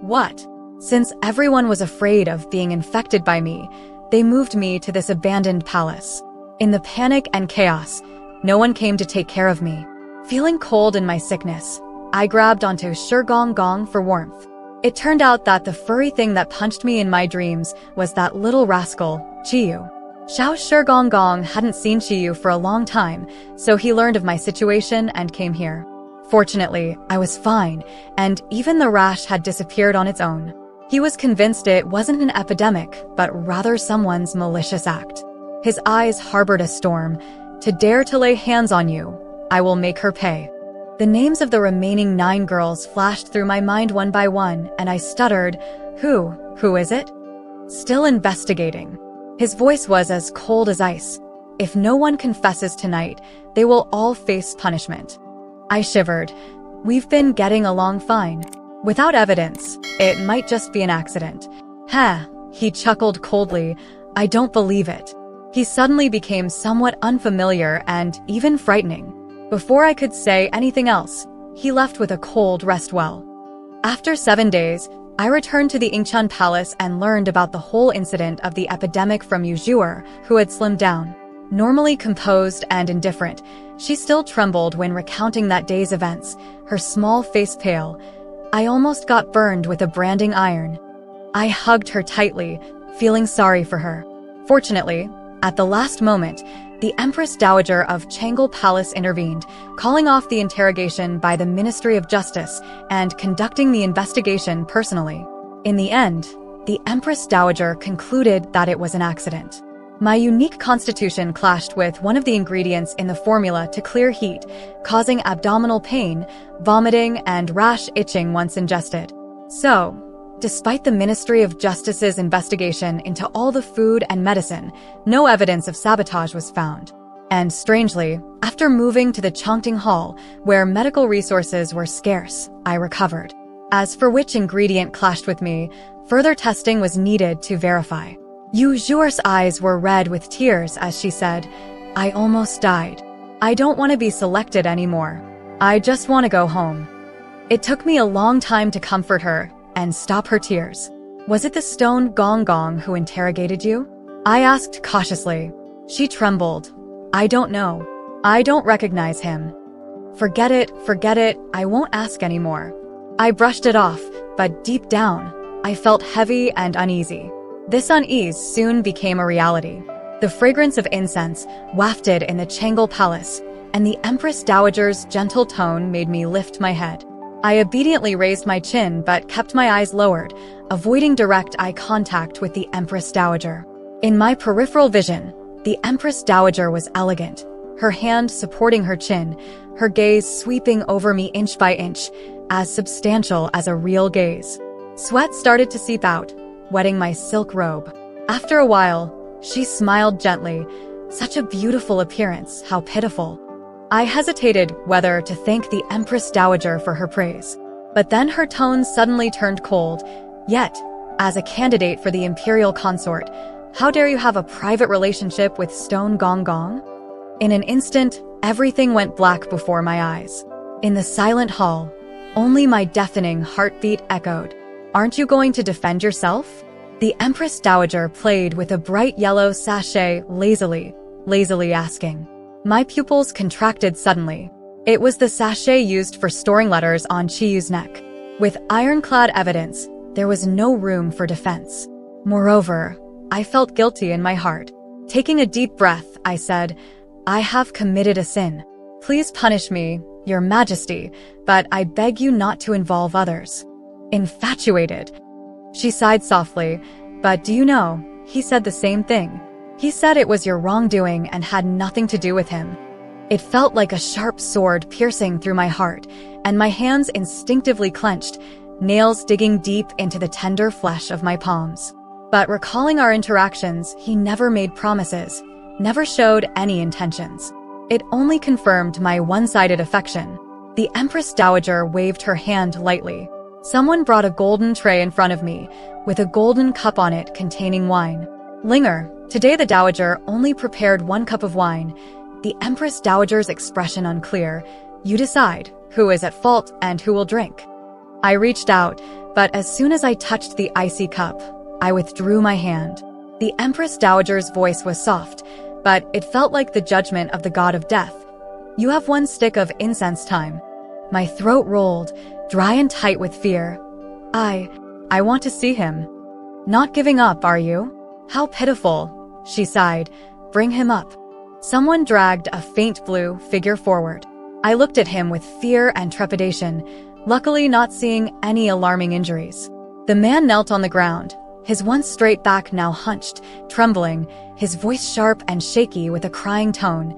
What? Since everyone was afraid of being infected by me, they moved me to this abandoned palace. In the panic and chaos, no one came to take care of me. Feeling cold in my sickness, I grabbed onto Shigong for warmth. It turned out that the furry thing that punched me in my dreams was that little rascal, Qiyu. Xiao Shigong hadn't seen Qiyu for a long time, so he learned of my situation and came here. Fortunately, I was fine, and even the rash had disappeared on its own. He was convinced it wasn't an epidemic, but rather someone's malicious act. His eyes harbored a storm. To dare to lay hands on you, I will make her pay. The names of the remaining 9 girls flashed through my mind one by one, and I stuttered, Who is it? Still investigating. His voice was as cold as ice. If no one confesses tonight, they will all face punishment. I shivered. We've been getting along fine. Without evidence, it might just be an accident. He chuckled coldly. I don't believe it. He suddenly became somewhat unfamiliar and even frightening. Before I could say anything else, he left with a cold rest well. After 7 days, I returned to the Yingqian Palace and learned about the whole incident of the epidemic from Yu Zhuer, who had slimmed down. Normally composed and indifferent, she still trembled when recounting that day's events, her small face pale. I almost got burned with a branding iron. I hugged her tightly, feeling sorry for her. Fortunately, at the last moment, the Empress Dowager of Changle Palace intervened, calling off the interrogation by the Ministry of Justice and conducting the investigation personally. In the end, the Empress Dowager concluded that it was an accident. My unique constitution clashed with one of the ingredients in the formula to clear heat, causing abdominal pain, vomiting, and rash itching once ingested. So, Despite the Ministry of Justice's investigation into all the food and medicine, no evidence of sabotage was found. And strangely, after moving to the Chongting Hall, where medical resources were scarce, I recovered. As for which ingredient clashed with me, further testing was needed to verify. Yu Zhuer's eyes were red with tears as she said, "I almost died. I don't want to be selected anymore. I just want to go home." It took me a long time to comfort her and stop her tears. "Was it the stone Gong Gong who interrogated you?" I asked cautiously. She trembled. "I don't know. I don't recognize him." Forget it, I won't ask anymore." I brushed it off, but deep down, I felt heavy and uneasy. This unease soon became a reality. The fragrance of incense wafted in the Changel Palace, and the Empress Dowager's gentle tone made me lift my head. I obediently raised my chin but kept my eyes lowered, avoiding direct eye contact with the Empress Dowager. In my peripheral vision, the Empress Dowager was elegant, her hand supporting her chin, her gaze sweeping over me inch by inch, as substantial as a real gaze. Sweat started to seep out, wetting my silk robe. After a while, she smiled gently. Such a beautiful appearance, how pitiful. I hesitated whether to thank the Empress Dowager for her praise. But then her tone suddenly turned cold. "Yet, as a candidate for the imperial consort, how dare you have a private relationship with Stone Gong Gong?" In an instant, everything went black before my eyes. In the silent hall, only my deafening heartbeat echoed. "Aren't you going to defend yourself?" The Empress Dowager played with a bright yellow sachet lazily asking. My pupils contracted suddenly. It was the sachet used for storing letters on Chiyu's neck. With ironclad evidence, there was no room for defense. Moreover, I felt guilty in my heart. Taking a deep breath, I said, "I have committed a sin. Please punish me, Your Majesty, but I beg you not to involve others." "Infatuated." She sighed softly. "But do you know, he said the same thing. He said it was your wrongdoing and had nothing to do with him." It felt like a sharp sword piercing through my heart, and my hands instinctively clenched, nails digging deep into the tender flesh of my palms. But recalling our interactions, he never made promises, never showed any intentions. It only confirmed my one-sided affection. The Empress Dowager waved her hand lightly. Someone brought a golden tray in front of me, with a golden cup on it containing wine. "Linger, today the Dowager only prepared 1 cup of wine." The Empress Dowager's expression unclear. "You decide who is at fault and who will drink." I reached out, but as soon as I touched the icy cup, I withdrew my hand. The Empress Dowager's voice was soft, but it felt like the judgment of the god of death. "You have 1 stick of incense time." My throat rolled, dry and tight with fear. I want to see him." "Not giving up, are you?" "How pitiful," she sighed. "Bring him up." Someone dragged a faint blue figure forward. I looked at him with fear and trepidation, luckily not seeing any alarming injuries. The man knelt on the ground, his once straight back now hunched, trembling, his voice sharp and shaky with a crying tone.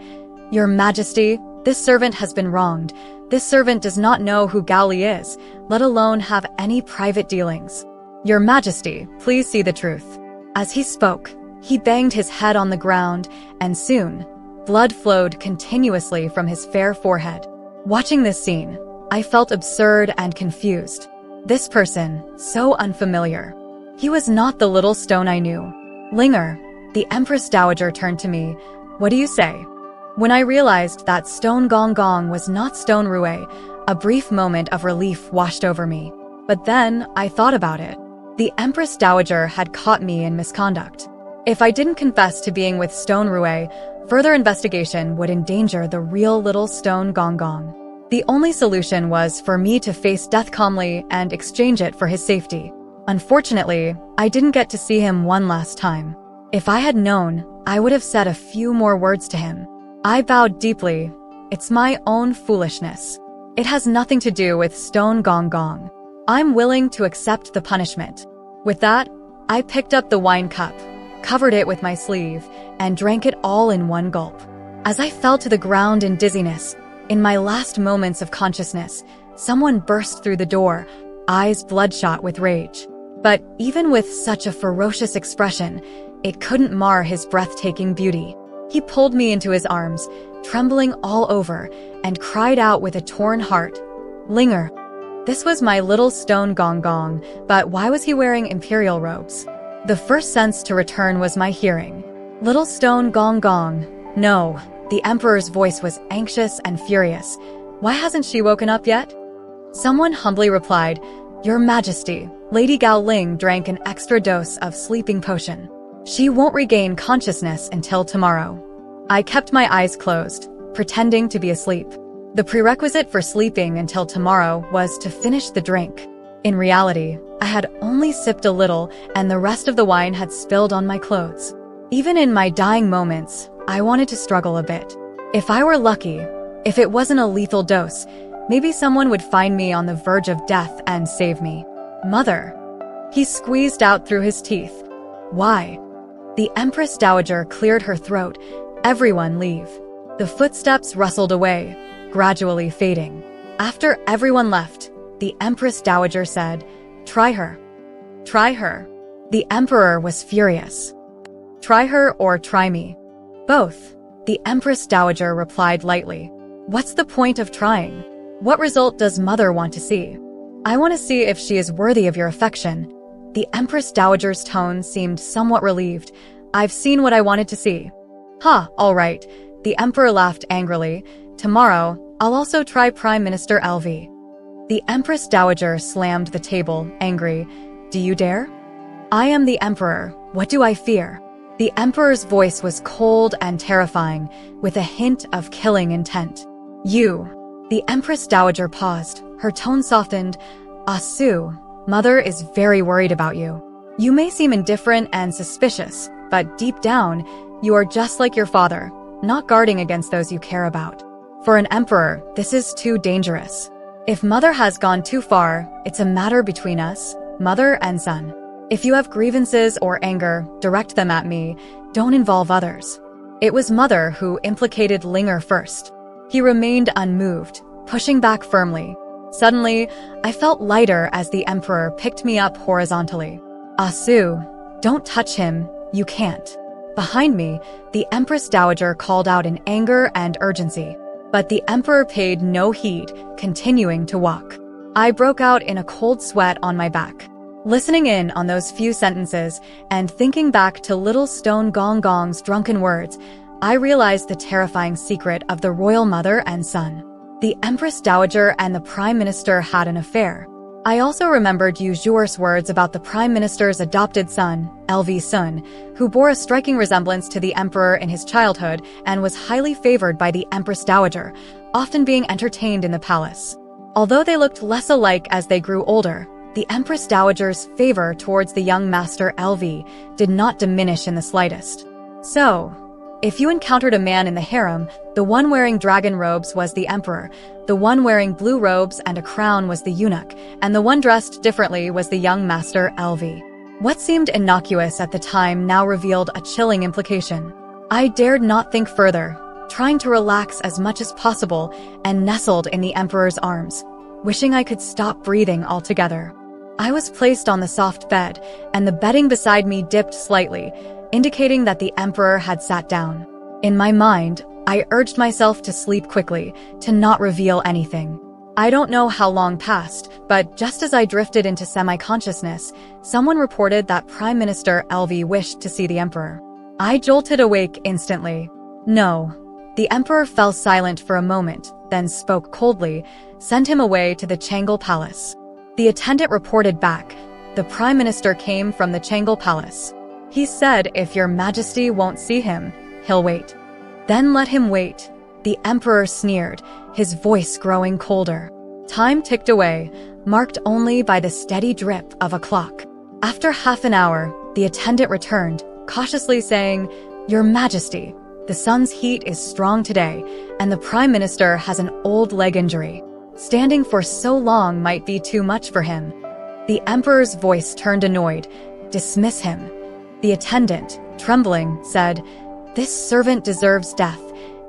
"Your Majesty, this servant has been wronged. This servant does not know who Gao Li is, let alone have any private dealings. Your Majesty, please see the truth." As he spoke, he banged his head on the ground, and soon, blood flowed continuously from his fair forehead. Watching this scene, I felt absurd and confused. This person, so unfamiliar. He was not the little stone I knew. "Linger," the Empress Dowager turned to me. "What do you say?" When I realized that Stone Gong Gong was not Stone Rue, a brief moment of relief washed over me. But then, I thought about it. The Empress Dowager had caught me in misconduct. If I didn't confess to being with Stone Rue, further investigation would endanger the real little Stone Gong Gong. The only solution was for me to face death calmly and exchange it for his safety. Unfortunately, I didn't get to see him one last time. If I had known, I would have said a few more words to him. I bowed deeply. It's my own foolishness. It has nothing to do with Stone Gong Gong. I'm willing to accept the punishment. With that, I picked up the wine cup, covered it with my sleeve, and drank it all in one gulp. As I fell to the ground in dizziness, in my last moments of consciousness, someone burst through the door, eyes bloodshot with rage. But even with such a ferocious expression, it couldn't mar his breathtaking beauty. He pulled me into his arms, trembling all over, and cried out with a torn heart, "Linger." This was my little stone gong gong, but why was he wearing imperial robes? The first sense to return was my hearing. Little stone gong gong. No, the emperor's voice was anxious and furious. Why hasn't she woken up yet? Someone humbly replied, "Your Majesty, Lady Gao Ling drank an extra dose of sleeping potion. She won't regain consciousness until tomorrow." I kept my eyes closed, pretending to be asleep. The prerequisite for sleeping until tomorrow was to finish the drink. In reality, I had only sipped a little and the rest of the wine had spilled on my clothes. Even in my dying moments, I wanted to struggle a bit. If I were lucky, if it wasn't a lethal dose, maybe someone would find me on the verge of death and save me. "Mother." He squeezed out through his teeth. "Why?" The Empress Dowager cleared her throat. "Everyone leave." The footsteps rustled away, gradually fading. After everyone left, the Empress Dowager said, "Try her. Try her." The Emperor was furious. "Try her or try me?" "Both," the Empress Dowager replied lightly. "What's the point of trying? What result does Mother want to see?" "I want to see if she is worthy of your affection." The Empress Dowager's tone seemed somewhat relieved. "I've seen what I wanted to see." "Ha, all right." The Emperor laughed angrily. "Tomorrow, I'll also try Prime Minister LV." The Empress Dowager slammed the table, angry. "Do you dare? I am the Emperor. What do I fear?" The Emperor's voice was cold and terrifying, with a hint of killing intent. "You." The Empress Dowager paused. Her tone softened. "Ah, Su, Mother is very worried about you. You may seem indifferent and suspicious, but deep down, you are just like your father, not guarding against those you care about. For an emperor, this is too dangerous. If Mother has gone too far, it's a matter between us, mother and son. If you have grievances or anger, direct them at me. Don't involve others." It was Mother who implicated Linger first. He remained unmoved, pushing back firmly. Suddenly, I felt lighter as the Emperor picked me up horizontally. "Ah, Su, don't touch him, you can't." Behind me, the Empress Dowager called out in anger and urgency. But the Emperor paid no heed, continuing to walk. I broke out in a cold sweat on my back. Listening in on those few sentences and thinking back to little stone gong gong's drunken words, I realized the terrifying secret of the royal mother and son. The Empress Dowager and the Prime Minister had an affair. I also remembered Yu Zhuor's words about the Prime Minister's adopted son, LV Sun, who bore a striking resemblance to the Emperor in his childhood and was highly favored by the Empress Dowager, often being entertained in the palace. Although they looked less alike as they grew older, the Empress Dowager's favor towards the young master LV did not diminish in the slightest. So, if you encountered a man in the harem, the one wearing dragon robes was the emperor, the one wearing blue robes and a crown was the eunuch, and the one dressed differently was the young master LV. What seemed innocuous at the time now revealed a chilling implication. I dared not think further, trying to relax as much as possible and nestled in the emperor's arms, wishing I could stop breathing altogether. I was placed on the soft bed, and the bedding beside me dipped slightly, indicating that the emperor had sat down. In my mind, I urged myself to sleep quickly, to not reveal anything. I don't know how long passed, but just as I drifted into semi-consciousness, someone reported that Prime Minister LV wished to see the emperor. I jolted awake instantly. "No." The emperor fell silent for a moment, then spoke coldly, "Send him away to the Changle Palace." The attendant reported back. The Prime Minister came from the Changle Palace. He said if your majesty won't see him, he'll wait. Then let him wait. The emperor sneered, his voice growing colder. Time ticked away, marked only by the steady drip of a clock. After half an hour, the attendant returned, cautiously saying, "Your Majesty, the sun's heat is strong today, and the Prime Minister has an old leg injury. Standing for so long might be too much for him." The emperor's voice turned annoyed. "Dismiss him." The attendant, trembling, said, "This servant deserves death,"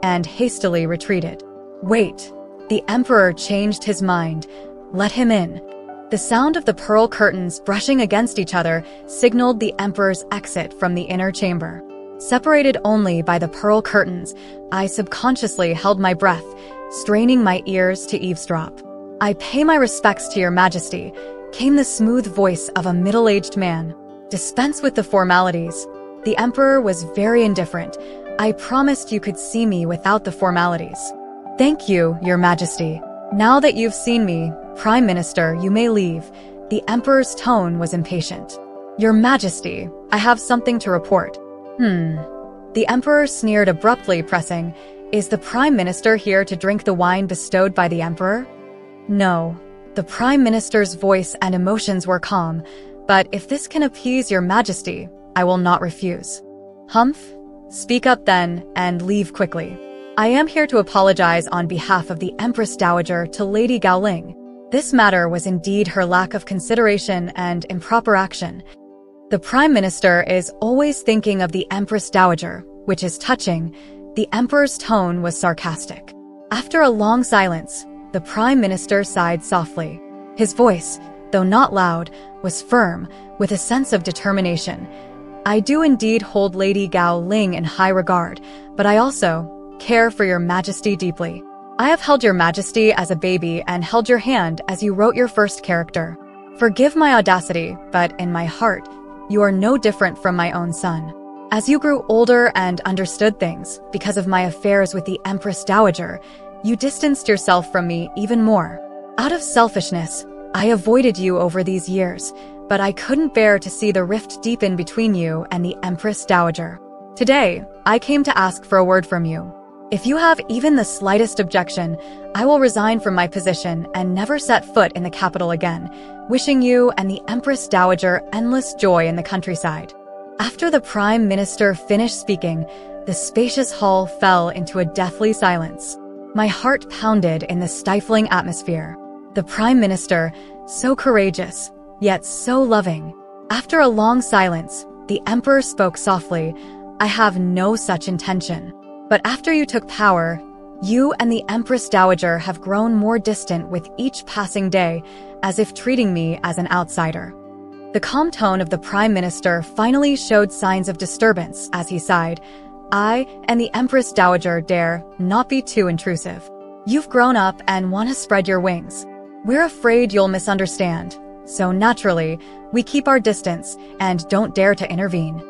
and hastily retreated. "Wait." The emperor changed his mind. "Let him in." The sound of the pearl curtains brushing against each other signaled the emperor's exit from the inner chamber. Separated only by the pearl curtains, I subconsciously held my breath, straining my ears to eavesdrop. "I pay my respects to your majesty," came the smooth voice of a middle-aged man. "Dispense with the formalities." The emperor was very indifferent. "I promised you could see me without the formalities." "Thank you, your majesty. Now that you've seen me, Prime Minister, you may leave." The emperor's tone was impatient. "Your majesty, I have something to report." The emperor sneered abruptly, pressing, "Is the Prime Minister here to drink the wine bestowed by the emperor?" "No." The Prime Minister's voice and emotions were calm. "But if this can appease your majesty, I will not refuse." "Humph? Speak up then, and leave quickly." "I am here to apologize on behalf of the Empress Dowager to Lady Gaoling. This matter was indeed her lack of consideration and improper action. The Prime Minister is always thinking of the Empress Dowager, which is touching." The emperor's tone was sarcastic. After a long silence, the Prime Minister sighed softly. His voice, though not loud, was firm, with a sense of determination. "I do indeed hold Lady Gao Ling in high regard, but I also care for your majesty deeply. I have held your majesty as a baby and held your hand as you wrote your first character. Forgive my audacity, but in my heart, you are no different from my own son. As you grew older and understood things, because of my affairs with the Empress Dowager, you distanced yourself from me even more. Out of selfishness, I avoided you over these years, but I couldn't bear to see the rift deepen between you and the Empress Dowager. Today, I came to ask for a word from you. If you have even the slightest objection, I will resign from my position and never set foot in the capital again, wishing you and the Empress Dowager endless joy in the countryside." After the Prime Minister finished speaking, the spacious hall fell into a deathly silence. My heart pounded in the stifling atmosphere. The Prime Minister, so courageous, yet so loving. After a long silence, the Emperor spoke softly, "I have no such intention. But after you took power, you and the Empress Dowager have grown more distant with each passing day, as if treating me as an outsider." The calm tone of the Prime Minister finally showed signs of disturbance as he sighed. "I and the Empress Dowager dare not be too intrusive. You've grown up and want to spread your wings. We're afraid you'll misunderstand, so naturally, we keep our distance and don't dare to intervene."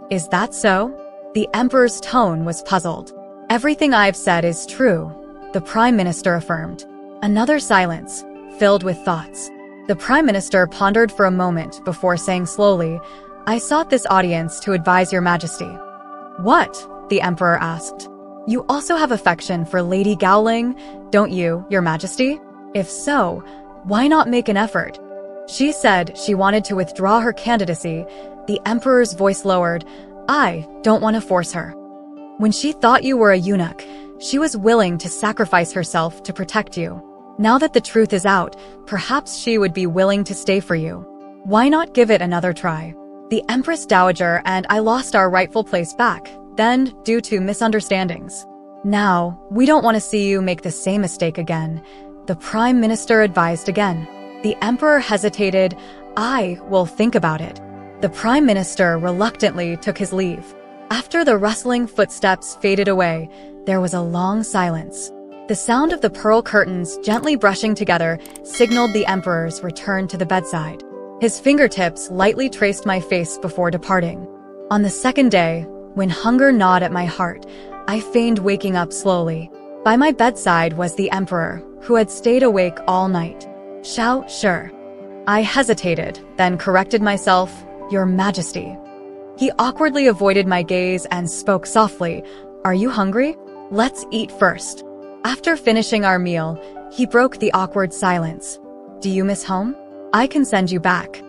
"Is that so?" The Emperor's tone was puzzled. "Everything I've said is true," the Prime Minister affirmed. Another silence, filled with thoughts. The Prime Minister pondered for a moment before saying slowly, "I sought this audience to advise your majesty." "What?" the Emperor asked. "You also have affection for Lady Gaoling, don't you, your majesty? If so, why not make an effort?" She said she wanted to withdraw her candidacy. The Emperor's voice lowered. "I don't want to force her. When she thought you were a eunuch, she was willing to sacrifice herself to protect you. Now that the truth is out, perhaps she would be willing to stay for you. Why not give it another try? The Empress Dowager and I lost our rightful place back, then due to misunderstandings. Now, we don't want to see you make the same mistake again," the Prime Minister advised again. The Emperor hesitated. "I will think about it." The Prime Minister reluctantly took his leave. After the rustling footsteps faded away, there was a long silence. The sound of the pearl curtains gently brushing together signaled the Emperor's return to the bedside. His fingertips lightly traced my face before departing. On the second day, when hunger gnawed at my heart, I feigned waking up slowly. By my bedside was the Emperor, who had stayed awake all night. Sure. I hesitated, then corrected myself. "Your Majesty." He awkwardly avoided my gaze and spoke softly. "Are you hungry? Let's eat first." After finishing our meal, he broke the awkward silence. "Do you miss home? I can send you back."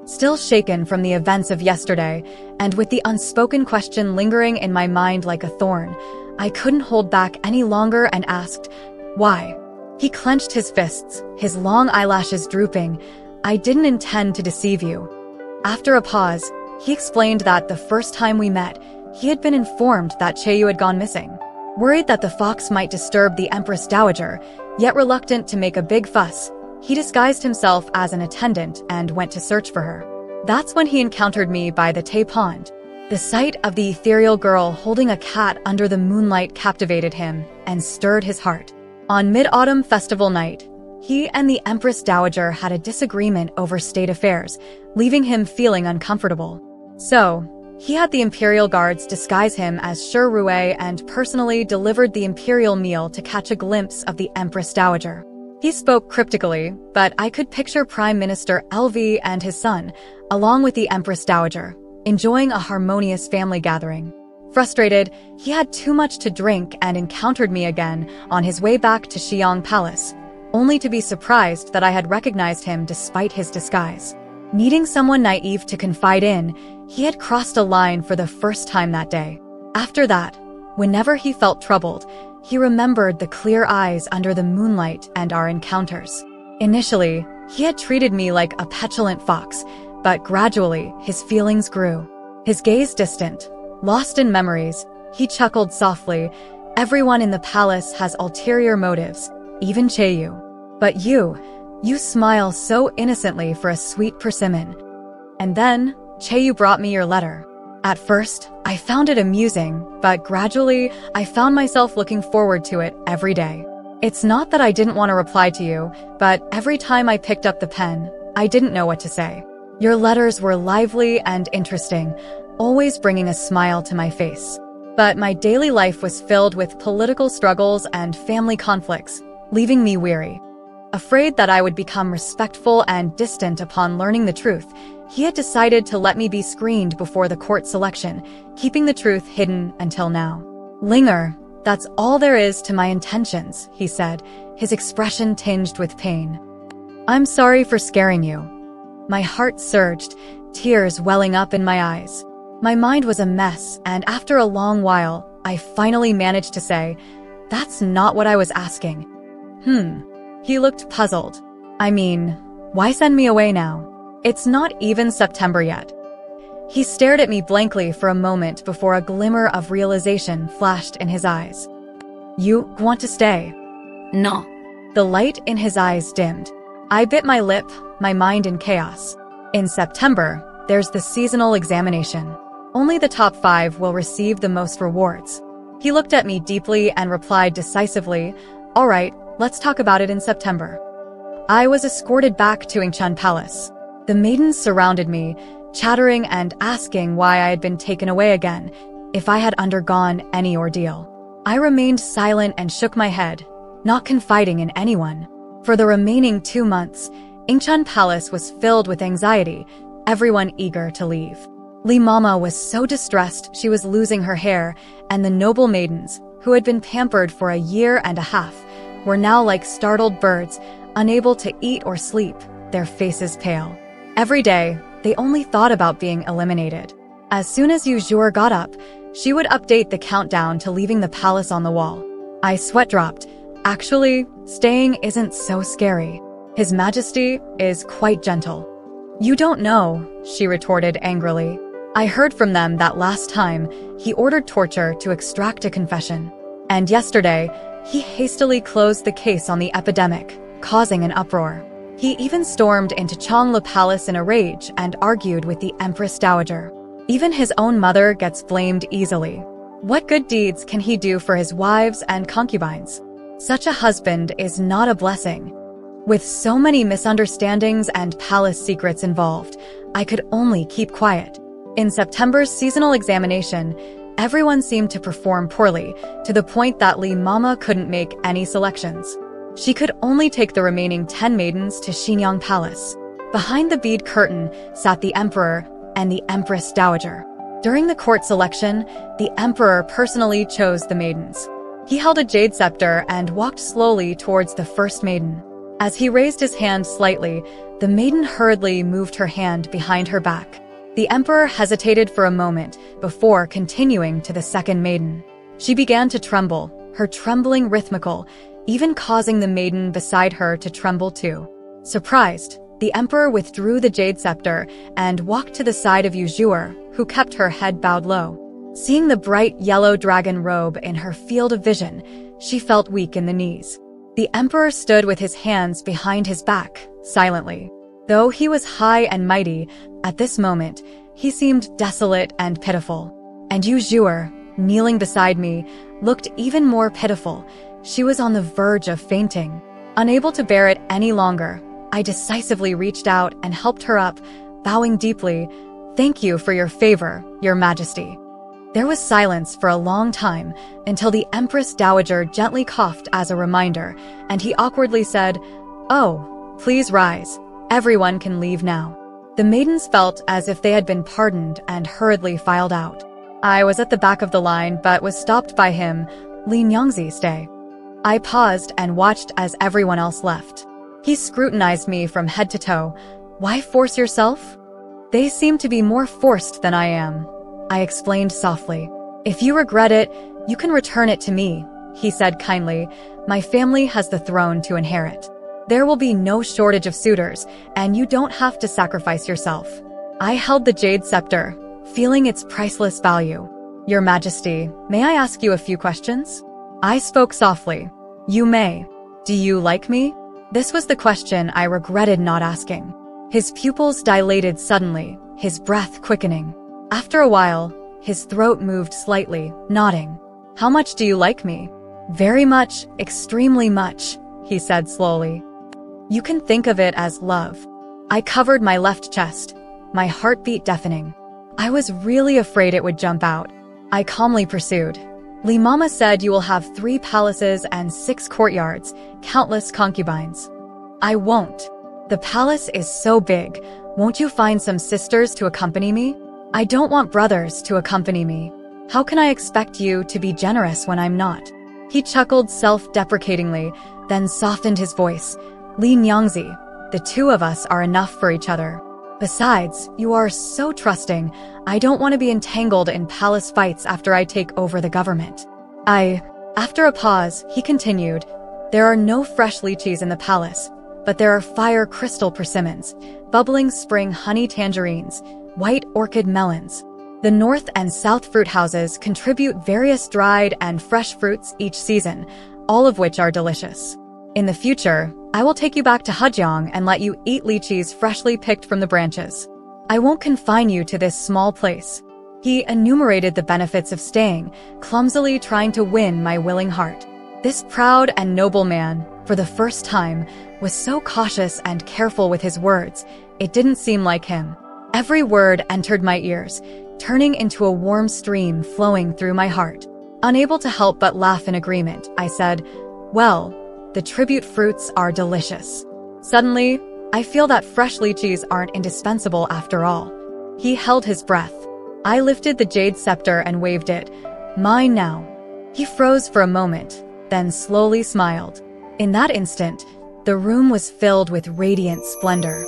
Still shaken from the events of yesterday, and with the unspoken question lingering in my mind like a thorn, I couldn't hold back any longer and asked, "Why?" He clenched his fists, his long eyelashes drooping. "I didn't intend to deceive you." After a pause, he explained that the first time we met, he had been informed that Yu had gone missing. Worried that the fox might disturb the Empress Dowager, yet reluctant to make a big fuss, He disguised himself as an attendant and went to search for her. That's when he encountered me by the Tay Pond. The sight of the ethereal girl holding a cat under the moonlight captivated him and stirred his heart. On Mid-Autumn Festival night, he and the Empress Dowager had a disagreement over state affairs, leaving him feeling uncomfortable. So, he had the Imperial Guards disguise him as Shi Rue and personally delivered the Imperial meal to catch a glimpse of the Empress Dowager. He spoke cryptically, but I could picture Prime Minister LV and his son, along with the Empress Dowager, enjoying a harmonious family gathering. Frustrated, he had too much to drink and encountered me again on his way back to Xiang Palace, only to be surprised that I had recognized him despite his disguise. Needing someone naive to confide in, he had crossed a line for the first time that day. After that, whenever he felt troubled, he remembered the clear eyes under the moonlight and our encounters. Initially, he had treated me like a petulant fox, but gradually his feelings grew. His gaze distant, lost in memories, he chuckled softly. Everyone in the palace has ulterior motives, even Chaeyu. But you smile so innocently for a sweet persimmon. And then, Chaeyu brought me your letter. At first, I found it amusing, but gradually, I found myself looking forward to it every day. It's not that I didn't want to reply to you, but every time I picked up the pen, I didn't know what to say. Your letters were lively and interesting, always bringing a smile to my face. But my daily life was filled with political struggles and family conflicts, leaving me weary. Afraid that I would become respectful and distant upon learning the truth, he had decided to let me be screened before the court selection, keeping the truth hidden until now. Linger, that's all there is to my intentions, he said, his expression tinged with pain. I'm sorry for scaring you. My heart surged, tears welling up in my eyes. My mind was a mess, and after a long while, I finally managed to say, that's not what I was asking. He looked puzzled. I mean, why send me away now? It's not even September yet. He stared at me blankly for a moment before a glimmer of realization flashed in his eyes. You want to stay? No. The light in his eyes dimmed. I bit my lip, my mind in chaos. In September, there's the seasonal examination. Only the top 5 will receive the most rewards. He looked at me deeply and replied decisively, all right, let's talk about it in September. I was escorted back to Yingchuan Palace. The maidens surrounded me, chattering and asking why I had been taken away again, if I had undergone any ordeal. I remained silent and shook my head, not confiding in anyone. For the remaining 2 months, Yingchuan Palace was filled with anxiety, everyone eager to leave. Li Mama was so distressed she was losing her hair, and the noble maidens, who had been pampered for a year and a half, were now like startled birds, unable to eat or sleep, their faces pale. Every day, they only thought about being eliminated. As soon as Yu Zhuor got up, she would update the countdown to leaving the palace on the wall. I sweat dropped. Actually, staying isn't so scary. His Majesty is quite gentle. You don't know, she retorted angrily. I heard from them that last time, he ordered torture to extract a confession. And yesterday, he hastily closed the case on the epidemic, causing an uproar. He even stormed into Changlu Palace in a rage and argued with the Empress Dowager. Even his own mother gets blamed easily. What good deeds can he do for his wives and concubines? Such a husband is not a blessing. With so many misunderstandings and palace secrets involved, I could only keep quiet. In September's seasonal examination, everyone seemed to perform poorly, to the point that Li Mama couldn't make any selections. She could only take the remaining 10 maidens to Xinyang Palace. Behind the bead curtain sat the Emperor and the Empress Dowager. During the court selection, the Emperor personally chose the maidens. He held a jade scepter and walked slowly towards the first maiden. As he raised his hand slightly, the maiden hurriedly moved her hand behind her back. The Emperor hesitated for a moment before continuing to the second maiden. She began to tremble, her trembling rhythmical, even causing the maiden beside her to tremble too. Surprised, the Emperor withdrew the jade scepter and walked to the side of Yu Zhuor, who kept her head bowed low. Seeing the bright yellow dragon robe in her field of vision, she felt weak in the knees. The emperor stood with his hands behind his back, silently. Though he was high and mighty, at this moment, he seemed desolate and pitiful. And Yu Zhuer, kneeling beside me, looked even more pitiful. She was on the verge of fainting. Unable to bear it any longer, I decisively reached out and helped her up, bowing deeply. "Thank you for your favor, Your Majesty." There was silence for a long time until the Empress Dowager gently coughed as a reminder, and he awkwardly said, "Oh, please rise. Everyone can leave now." The maidens felt as if they had been pardoned and hurriedly filed out. I was at the back of the line but was stopped by him. "Li Yangzi, stay." I paused and watched as everyone else left. He scrutinized me from head to toe. "Why force yourself?" "They seem to be more forced than I am," I explained softly. "If you regret it, you can return it to me," he said kindly. "My family has the throne to inherit. There will be no shortage of suitors, and you don't have to sacrifice yourself." I held the jade scepter, feeling its priceless value. "Your Majesty, may I ask you a few questions?" I spoke softly. "You may. Do you like me?" This was the question I regretted not asking. His pupils dilated suddenly, his breath quickening. After a while, his throat moved slightly, nodding. "How much do you like me?" "Very much, extremely much," he said slowly. "You can think of it as love." I covered my left chest, my heartbeat deafening. I was really afraid it would jump out. I calmly pursued. "Li Mama said you will have 3 palaces and 6 courtyards, countless concubines." "I won't. The palace is so big. Won't you find some sisters to accompany me?" "I don't want brothers to accompany me. How can I expect you to be generous when I'm not?" He chuckled self-deprecatingly, then softened his voice. "Li Yangzi, the 2 of us are enough for each other. Besides, you are so trusting. I don't want to be entangled in palace fights after I take over the government." After a pause, he continued, "There are no fresh lychees in the palace, but there are fire crystal persimmons, bubbling spring honey tangerines, white orchid melons. The north and south fruit houses contribute various dried and fresh fruits each season, all of which are delicious. In the future, I will take you back to Hejiang and let you eat lychees freshly picked from the branches. I won't confine you to this small place." He enumerated the benefits of staying, clumsily trying to win my willing heart. This proud and noble man, for the first time, was so cautious and careful with his words, it didn't seem like him. Every word entered my ears, turning into a warm stream flowing through my heart. Unable to help but laugh in agreement, I said, "Well, the tribute fruits are delicious." Suddenly, I feel that fresh lychees aren't indispensable after all. He held his breath. I lifted the jade scepter and waved it. "Mine now." He froze for a moment, then slowly smiled. In that instant, the room was filled with radiant splendor.